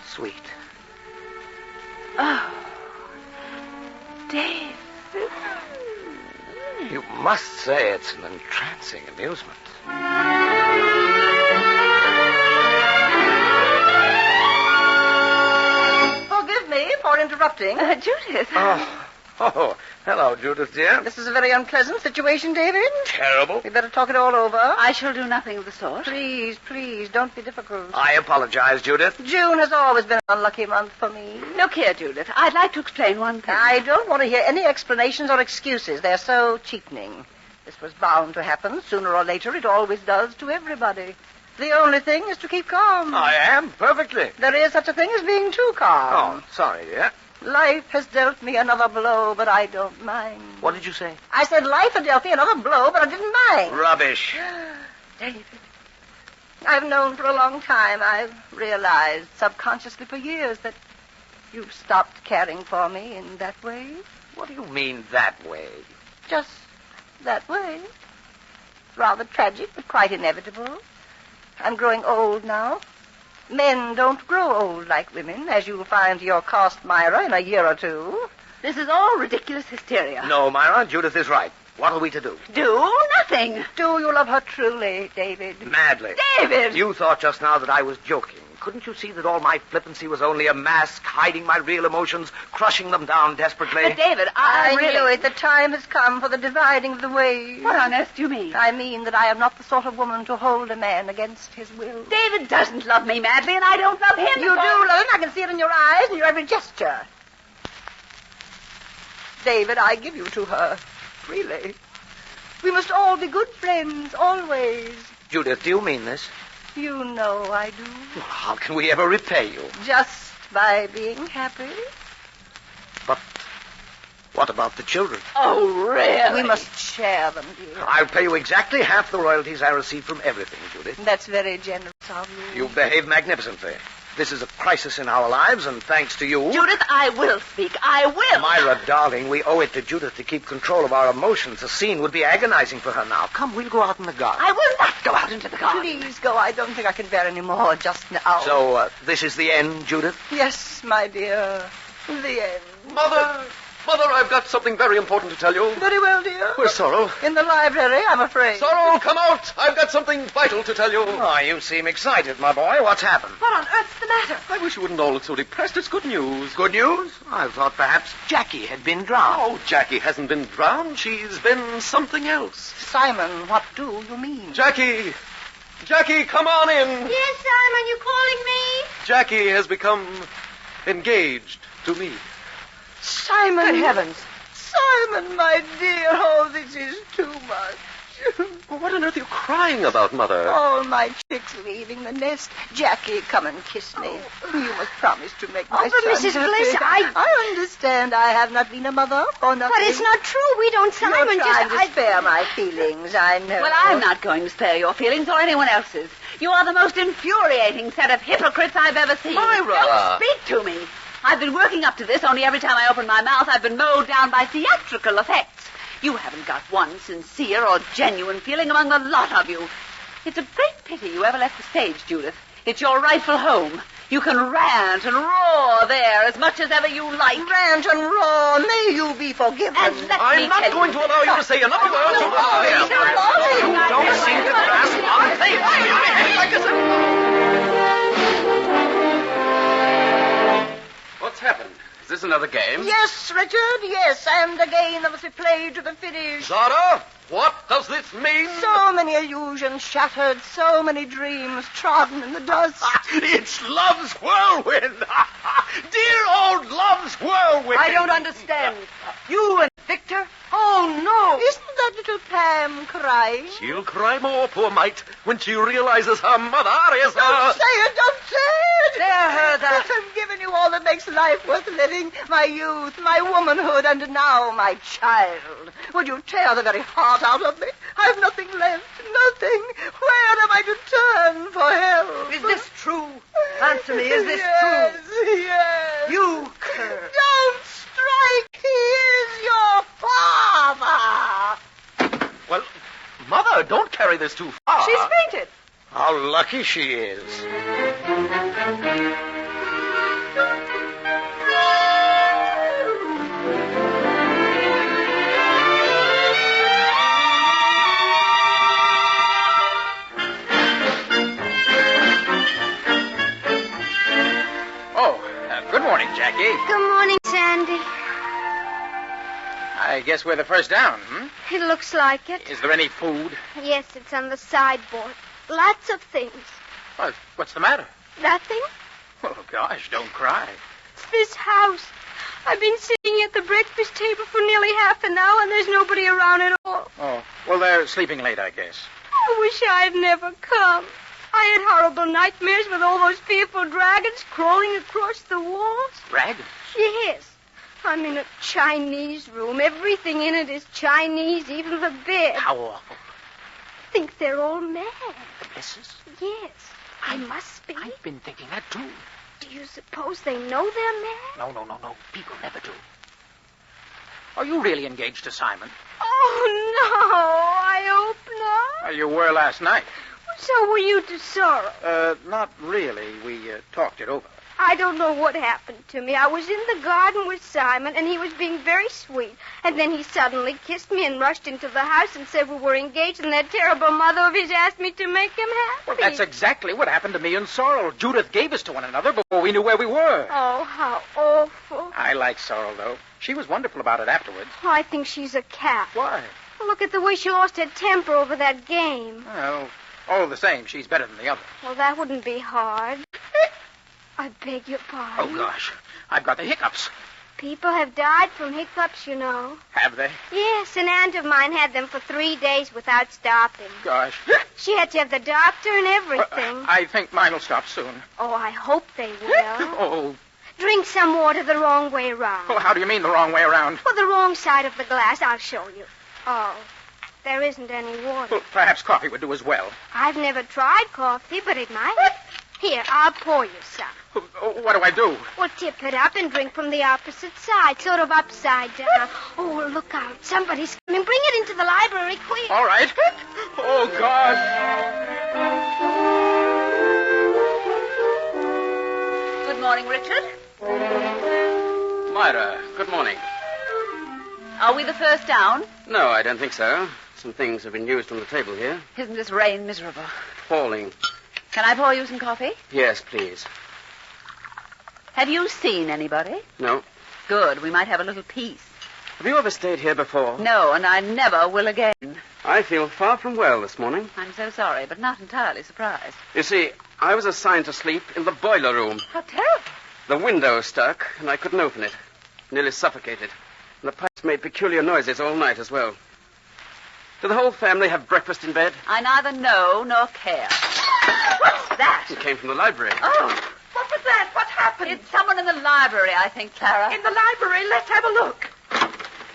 sweet. Oh, Dave. You must say it's an entrancing amusement. Forgive me for interrupting. Judith. Oh, hello, Judith, dear. This is a very unpleasant situation, David. Terrible. We'd better talk it all over. I shall do nothing of the sort. Please, don't be difficult. I apologize, Judith. June has always been an unlucky month for me. Look here, Judith. I'd like to explain one thing. I don't want to hear any explanations or excuses. They're so cheapening. This was bound to happen. Sooner or later, it always does to everybody. The only thing is to keep calm. I am, perfectly. There is such a thing as being too calm. Oh, sorry, dear. Life has dealt me another blow, but I don't mind. What did you say? I said life had dealt me another blow, but I didn't mind. Rubbish. David, I've known for a long time. I've realized subconsciously for years that you've stopped caring for me in that way. What do you mean, that way? Just that way. Rather tragic, but quite inevitable. I'm growing old now. Men don't grow old like women, as you'll find to your cost, Myra, in a year or two. This is all ridiculous hysteria. No, Myra, Judith is right. What are we to do? Do nothing. Do you love her truly, David? Madly. David! You thought just now that I was joking. Couldn't you see that all my flippancy was only a mask, hiding my real emotions, crushing them down desperately? But, David, I really... knew it. The time has come for the dividing of the ways. What on earth do you mean? I mean that I am not the sort of woman to hold a man against his will. David doesn't love me madly, and I don't love him. You do love him. I can see it in your eyes and your every gesture. David, I give you to her. Freely. We must all be good friends, always. Judith, do you mean this? You know I do. Well, how can we ever repay you? Just by being happy. But what about the children? Oh, really? We must share them, dear. I'll pay you exactly half the royalties I receive from everything, Judith. That's very generous of you. You behave magnificently. This is a crisis in our lives, and thanks to you... Judith, I will speak. I will. Myra, darling, we owe it to Judith to keep control of our emotions. A scene would be agonizing for her now. Come, we'll go out in the garden. I will not go out into the garden. Please go. I don't think I can bear any more just now. So, this is the end, Judith? Yes, my dear. The end. Mother, I've got something very important to tell you. Very well, dear. Where's Sorrel? In the library, I'm afraid. Sorrel, come out. I've got something vital to tell you. Oh, you seem excited, my boy. What's happened? What on earth's the matter? I wish you wouldn't all look so depressed. It's good news. Good news? I thought perhaps Jackie had been drowned. Oh, Jackie hasn't been drowned. She's been something else. Simon, what do you mean? Jackie, come on in. Yes, Simon, you calling me? Jackie has become engaged to me. Simon. Good heavens. Simon, my dear. Oh, this is too much. Well, what on earth are you crying about, Mother? All my chicks leaving the nest. Jackie, come and kiss me. You must promise to make my but son Mrs. happy. Bliss, I understand I have not been a mother for nothing. But it's not true. We don't, Simon. You're trying to spare my feelings, I know. Well, I'm not going to spare your feelings or anyone else's. You are the most infuriating set of hypocrites I've ever seen. Myra! Don't speak to me. I've been working up to this, only every time I open my mouth, I've been mowed down by theatrical effects. You haven't got one sincere or genuine feeling among the lot of you. It's a great pity you ever left the stage, Judith. It's your rightful home. You can rant and roar there as much as ever you like. Rant and roar. May you be forgiven. And I'm not going to allow you to say another word to her. You don't seem to grasp one thing. What's happened? Is this another game? Yes, Richard, yes, and a game that must be played to the finish. Zara, what does this mean? So many illusions shattered, so many dreams trodden in the dust. It's love's whirlwind. Dear old love's whirlwind. I don't understand. You and Victor? Oh, no. Isn't that little Pam crying? She'll cry more, poor mite, when she realizes her mother is Don't say it, don't say it. Spare her that. I've given you all that makes life worth living. My youth, my womanhood, and now my child. Would you tear the very heart out of me? I've nothing left, nothing. Where am I to turn for help? Is this true? Answer me, is this Yes, true? yes. You cur. Don't strike. He is your father. Well, Mother, don't carry this too far. She's fainted. How lucky she is. Good morning, Jackie. Good morning, Sandy. I guess we're the first down, It looks like it. Is there any food? Yes, it's on the sideboard. Lots of things. What's the matter? Nothing? Oh, gosh, don't cry. It's this house. I've been sitting at the breakfast table for nearly half an hour, and there's nobody around at all. Oh, well, they're sleeping late, I guess. I wish I had never come. I had horrible nightmares with all those fearful dragons crawling across the walls. Dragons? Yes. I'm in a Chinese room. Everything in it is Chinese, even the bed. How awful. I think they're all mad. The missus? Yes, they must be. I've been thinking that, too. Do you suppose they know they're mad? No. People never do. Are you really engaged to Simon? Oh, no. I hope not. You were last night. So were you to Sorrel? Not really. We talked it over. I don't know what happened to me. I was in the garden with Simon, and he was being very sweet. And then he suddenly kissed me and rushed into the house and said we were engaged, and that terrible mother of his asked me to make him happy. Well, that's exactly what happened to me and Sorrel. Judith gave us to one another before we knew where we were. Oh, how awful. I like Sorrel, though. She was wonderful about it afterwards. Oh, I think she's a cat. Why? Look at the way she lost her temper over that game. Well, all the same, she's better than the other. Well, that wouldn't be hard. I beg your pardon. Oh, gosh. I've got the hiccups. People have died from hiccups, you know. Have they? Yes, an aunt of mine had them for 3 days without stopping. Gosh. She had to have the doctor and everything. I think mine will stop soon. Oh, I hope they will. Oh. Drink some water the wrong way around. Oh, how do you mean the wrong way around? Well, the wrong side of the glass. I'll show you. Oh, there isn't any water. Well, perhaps coffee would do as well. I've never tried coffee, but it might. Here, I'll pour you some. What do I do? Well, tip it up and drink from the opposite side, sort of upside down. Oh, look out. Somebody's coming. Bring it into the library, quick. All right. Oh, God. Good morning, Richard. Myra, good morning. Are we the first down? No, I don't think so. Some things have been used on the table here. Isn't this rain miserable? Falling. Can I pour you some coffee? Yes, please. Have you seen anybody? No. Good. We might have a little peace. Have you ever stayed here before? No, and I never will again. I feel far from well this morning. I'm so sorry, but not entirely surprised. You see, I was assigned to sleep in the boiler room. How terrible. The window was stuck, and I couldn't open it. Nearly suffocated. And the pipes made peculiar noises all night as well. Did the whole family have breakfast in bed? I neither know nor care. What's that? It came from the library. Oh, what was that? What happened? It's someone in the library, I think, Clara. In the library. Let's have a look.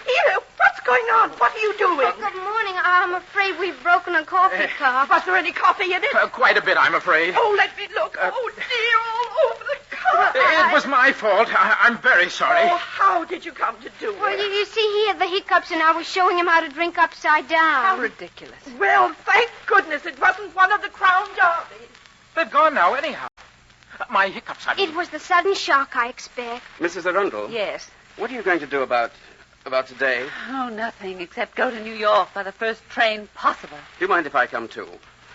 Here, what's going on? What are you doing? Oh, good morning. I'm afraid we've broken a coffee cup. Was there any coffee in it? Quite a bit, I'm afraid. Oh, let me look. Oh, dear, all over the cup. It was my fault. I'm very sorry. Oh, how did you come to do Well, it? you see, he had the hiccups, and I was showing him how to drink upside down. How ridiculous. Well, thank goodness it wasn't one of the Crown Derbies. They've gone now, anyhow. My hiccups, I mean. It was the sudden shock, I expect. Mrs. Arundel? Yes. What are you going to do about today? Oh, nothing, except go to New York by the first train possible. Do you mind if I come too?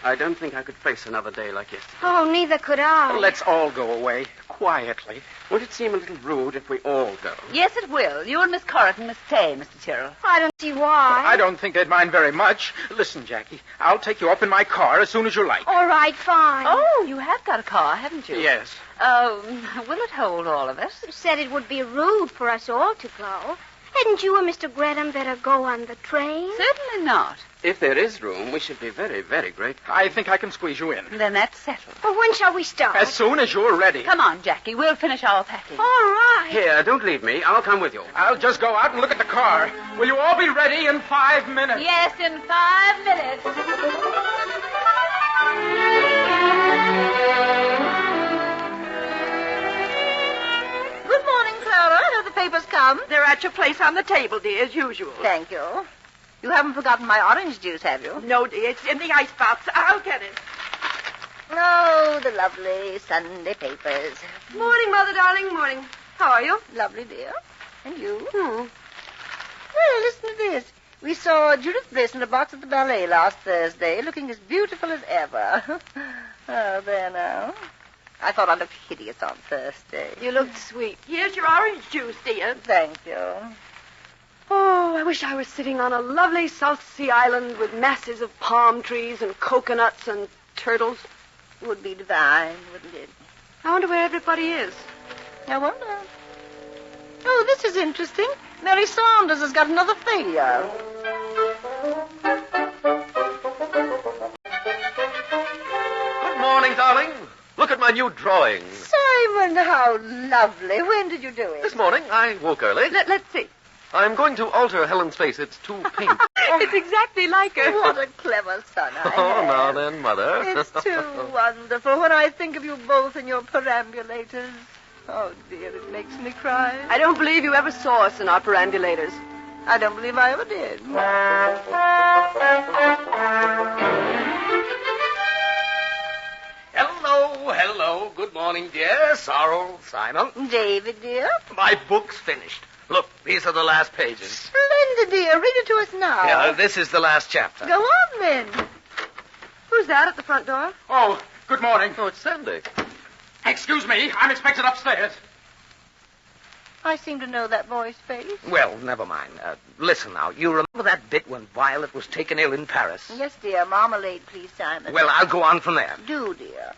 I don't think I could face another day like yesterday. Oh, neither could I. Well, let's all go away, quietly. Would it seem a little rude if we all go? Yes, it will. You and Miss Corrigan must stay, Mr. Tyrrell. I don't see why. I don't think they'd mind very much. Listen, Jackie, I'll take you up in my car as soon as you like. All right, fine. Oh, you have got a car, haven't you? Yes. Will it hold all of us? You said it would be rude for us all to go. Hadn't you and Mr. Gretham better go on the train? Certainly not. If there is room, we should be very, very grateful. I think I can squeeze you in. Then that's settled. Well, when shall we start? As soon as you're ready. Come on, Jackie. We'll finish our packing. All right. Here, don't leave me. I'll come with you. I'll just go out and look at the car. Will you all be ready in 5 minutes? Yes, in 5 minutes. Good morning, Clara. Have the papers come? They're at your place on the table, dear, as usual. Thank you. You haven't forgotten my orange juice, have you? No, dear, it's in the icebox. I'll get it. Oh, the lovely Sunday papers. Morning, Mother, darling. Morning. How are you? Lovely, dear. And you? Well, listen to this. We saw Judith Bliss in a box at the ballet last Thursday, looking as beautiful as ever. Oh, there now. I thought I looked hideous on Thursday. You looked sweet. Here's your orange juice, dear. Thank you. Oh, I wish I was sitting on a lovely South Sea island with masses of palm trees and coconuts and turtles. Would be divine, wouldn't it? I wonder where everybody is. I wonder. Oh, this is interesting. Mary Saunders has got another failure. Good morning, darling. Look at my new drawings. Simon, how lovely. When did you do it? This morning, I woke early. Let's see. I'm going to alter Helen's face. It's too pink. It's exactly like her. What a clever son I have. Oh, now then, Mother. It's too wonderful when I think of you both in your perambulators. Oh, dear, it makes me cry. I don't believe you ever saw us in our perambulators. I don't believe I ever did. Hello. Good morning, dear. Sorrel, Simon. David, dear. My book's finished. Look, these are the last pages. Splendid, dear. Read it to us now. Yeah, this is the last chapter. Go on, then. Who's that at the front door? Oh, good morning. Oh, it's Sandy. Excuse me. I'm expected upstairs. I seem to know that boy's face. Well, never mind. Listen now. You remember that bit when Violet was taken ill in Paris? Yes, dear. Marmalade, please, Simon. Well, I'll go on from there. Do, dear.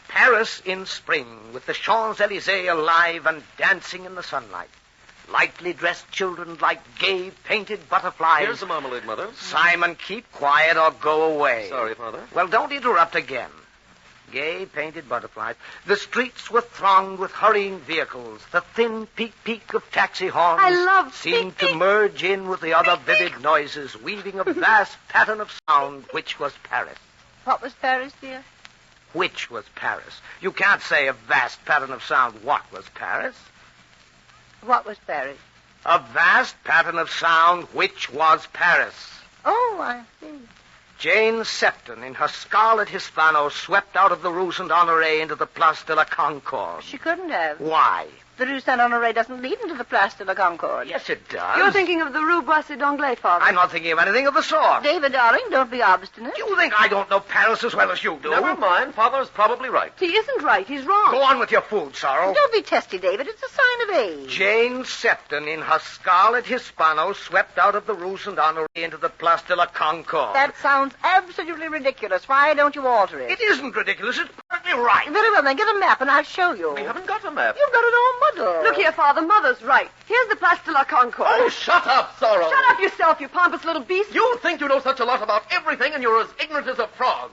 Paris in spring, with the Champs-Élysées alive and dancing in the sunlight. Lightly dressed children like gay painted butterflies. Here's the marmalade, Mother. Simon, keep quiet or go away. Sorry, Father. Well, don't interrupt again. Gay painted butterflies. The streets were thronged with hurrying vehicles. The thin peak of taxi horns I love seemed peek, to merge in with the other vivid noises, weaving a vast pattern of sound, which was Paris. What was Paris, dear? Which was Paris? You can't say a vast pattern of sound. What was Paris? What was Paris? A vast pattern of sound, which was Paris. Oh, I see. Jane Sefton, in her scarlet Hispano, swept out of the Rue Saint-Honoré into the Place de la Concorde. She couldn't have. Why? The Rue Saint-Honoré doesn't lead into the Place de la Concorde. Yes, it does. You're thinking of the Rue Boissy d'Anglais, Father. I'm not thinking of anything of the sort. David, darling, don't be obstinate. You think I don't know Paris as well as you do? Never mind. Father's probably right. He isn't right. He's wrong. Go on with your food, Sorrel. Don't be testy, David. It's a sign of age. Jane Sefton, in her scarlet Hispano, swept out of the Rue Saint-Honoré into the Place de la Concorde. That sounds absolutely ridiculous. Why don't you alter it? It isn't ridiculous. It's perfectly right. Very well, then get a map and I'll show you. We haven't got a map. You've got it all muddled. Look here, Father. Mother's right. Here's the Place de la Concorde. Oh, shut up, Sorrow. Shut up yourself, you pompous little beast. You think you know such a lot about everything, and you're as ignorant as a frog.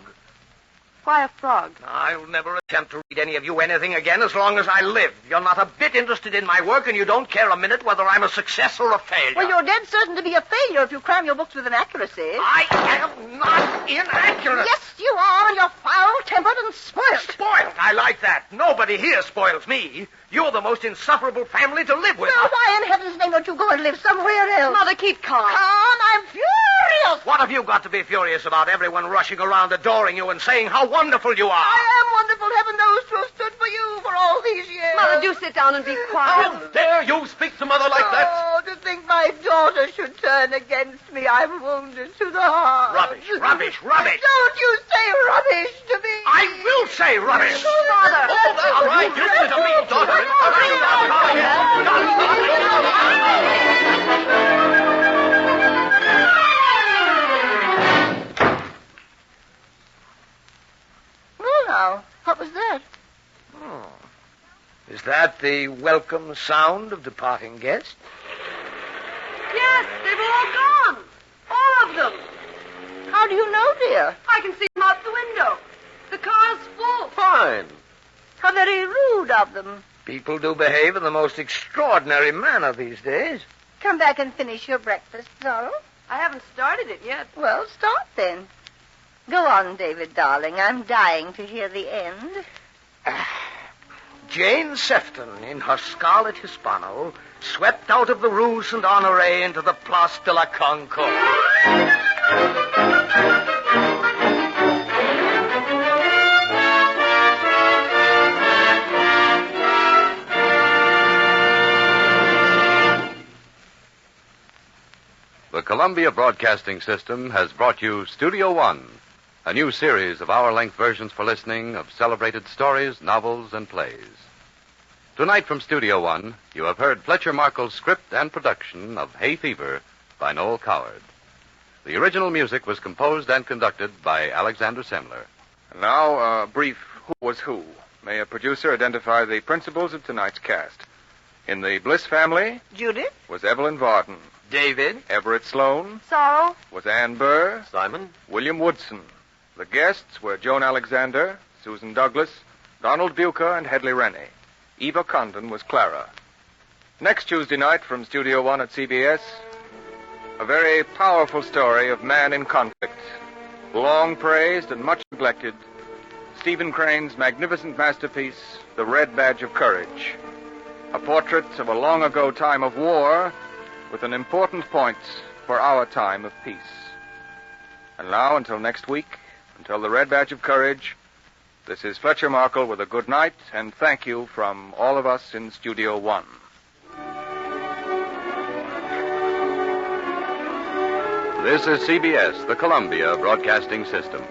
Why a frog? I'll never attempt to read any of you anything again as long as I live. You're not a bit interested in my work, and you don't care a minute whether I'm a success or a failure. Well, you're dead certain to be a failure if you cram your books with inaccuracy. I am not inaccurate. Yes, you are, and you're foul-tempered and spoiled. Spoiled? I like that. Nobody here spoils me. You're the most insufferable family to live with. Well, why in heaven's name don't you go and live somewhere else? Mother, keep calm. Calm? I'm furious. What have you got to be furious about? Everyone rushing around adoring you and saying how wonderful you are. I am wonderful. Heaven knows to have stood for you for all these years. Mother, do sit down and be quiet. How dare you speak to Mother like that? Oh, to think my daughter should turn against me. I'm wounded to the heart. Rubbish, rubbish, rubbish. Don't you say rubbish to me. I will say rubbish. Father. Oh, that's right. You listen to me, daughter. Well, now, what was that? Oh. Is that the welcome sound of departing guests? Yes, they were all gone. All of them. How do you know, dear? I can see them out the window. The car's full. Fine. How very rude of them. People do behave in the most extraordinary manner these days. Come back and finish your breakfast, Zorro. I haven't started it yet. Well, start then. Go on, David, darling. I'm dying to hear the end. Jane Sefton, in her scarlet Hispano, swept out of the Rue Saint-Honoré into the Place de la Concorde. The Columbia Broadcasting System has brought you Studio One, a new series of hour-length versions for listening of celebrated stories, novels, and plays. Tonight from Studio One, you have heard Fletcher Markle's script and production of Hay Fever by Noel Coward. The original music was composed and conducted by Alexander Semler. And now, a brief who was who. May a producer identify the principals of tonight's cast. In the Bliss family Judith? was Evelyn Varden. David? Everett Sloan Sorrow? was Ann Burr. Simon? William Woodson. The guests were Joan Alexander, Susan Douglas, Donald Buca, and Hedley Rennie. Eva Condon was Clara. Next Tuesday night from Studio One at CBS, a very powerful story of man in conflict. Long praised and much neglected, Stephen Crane's magnificent masterpiece, The Red Badge of Courage. A portrait of a long ago time of war with an important point for our time of peace. And now, until next week, until The Red Badge of Courage, this is Fletcher Markle with a good night and thank you from all of us in Studio One. This is CBS, the Columbia Broadcasting System.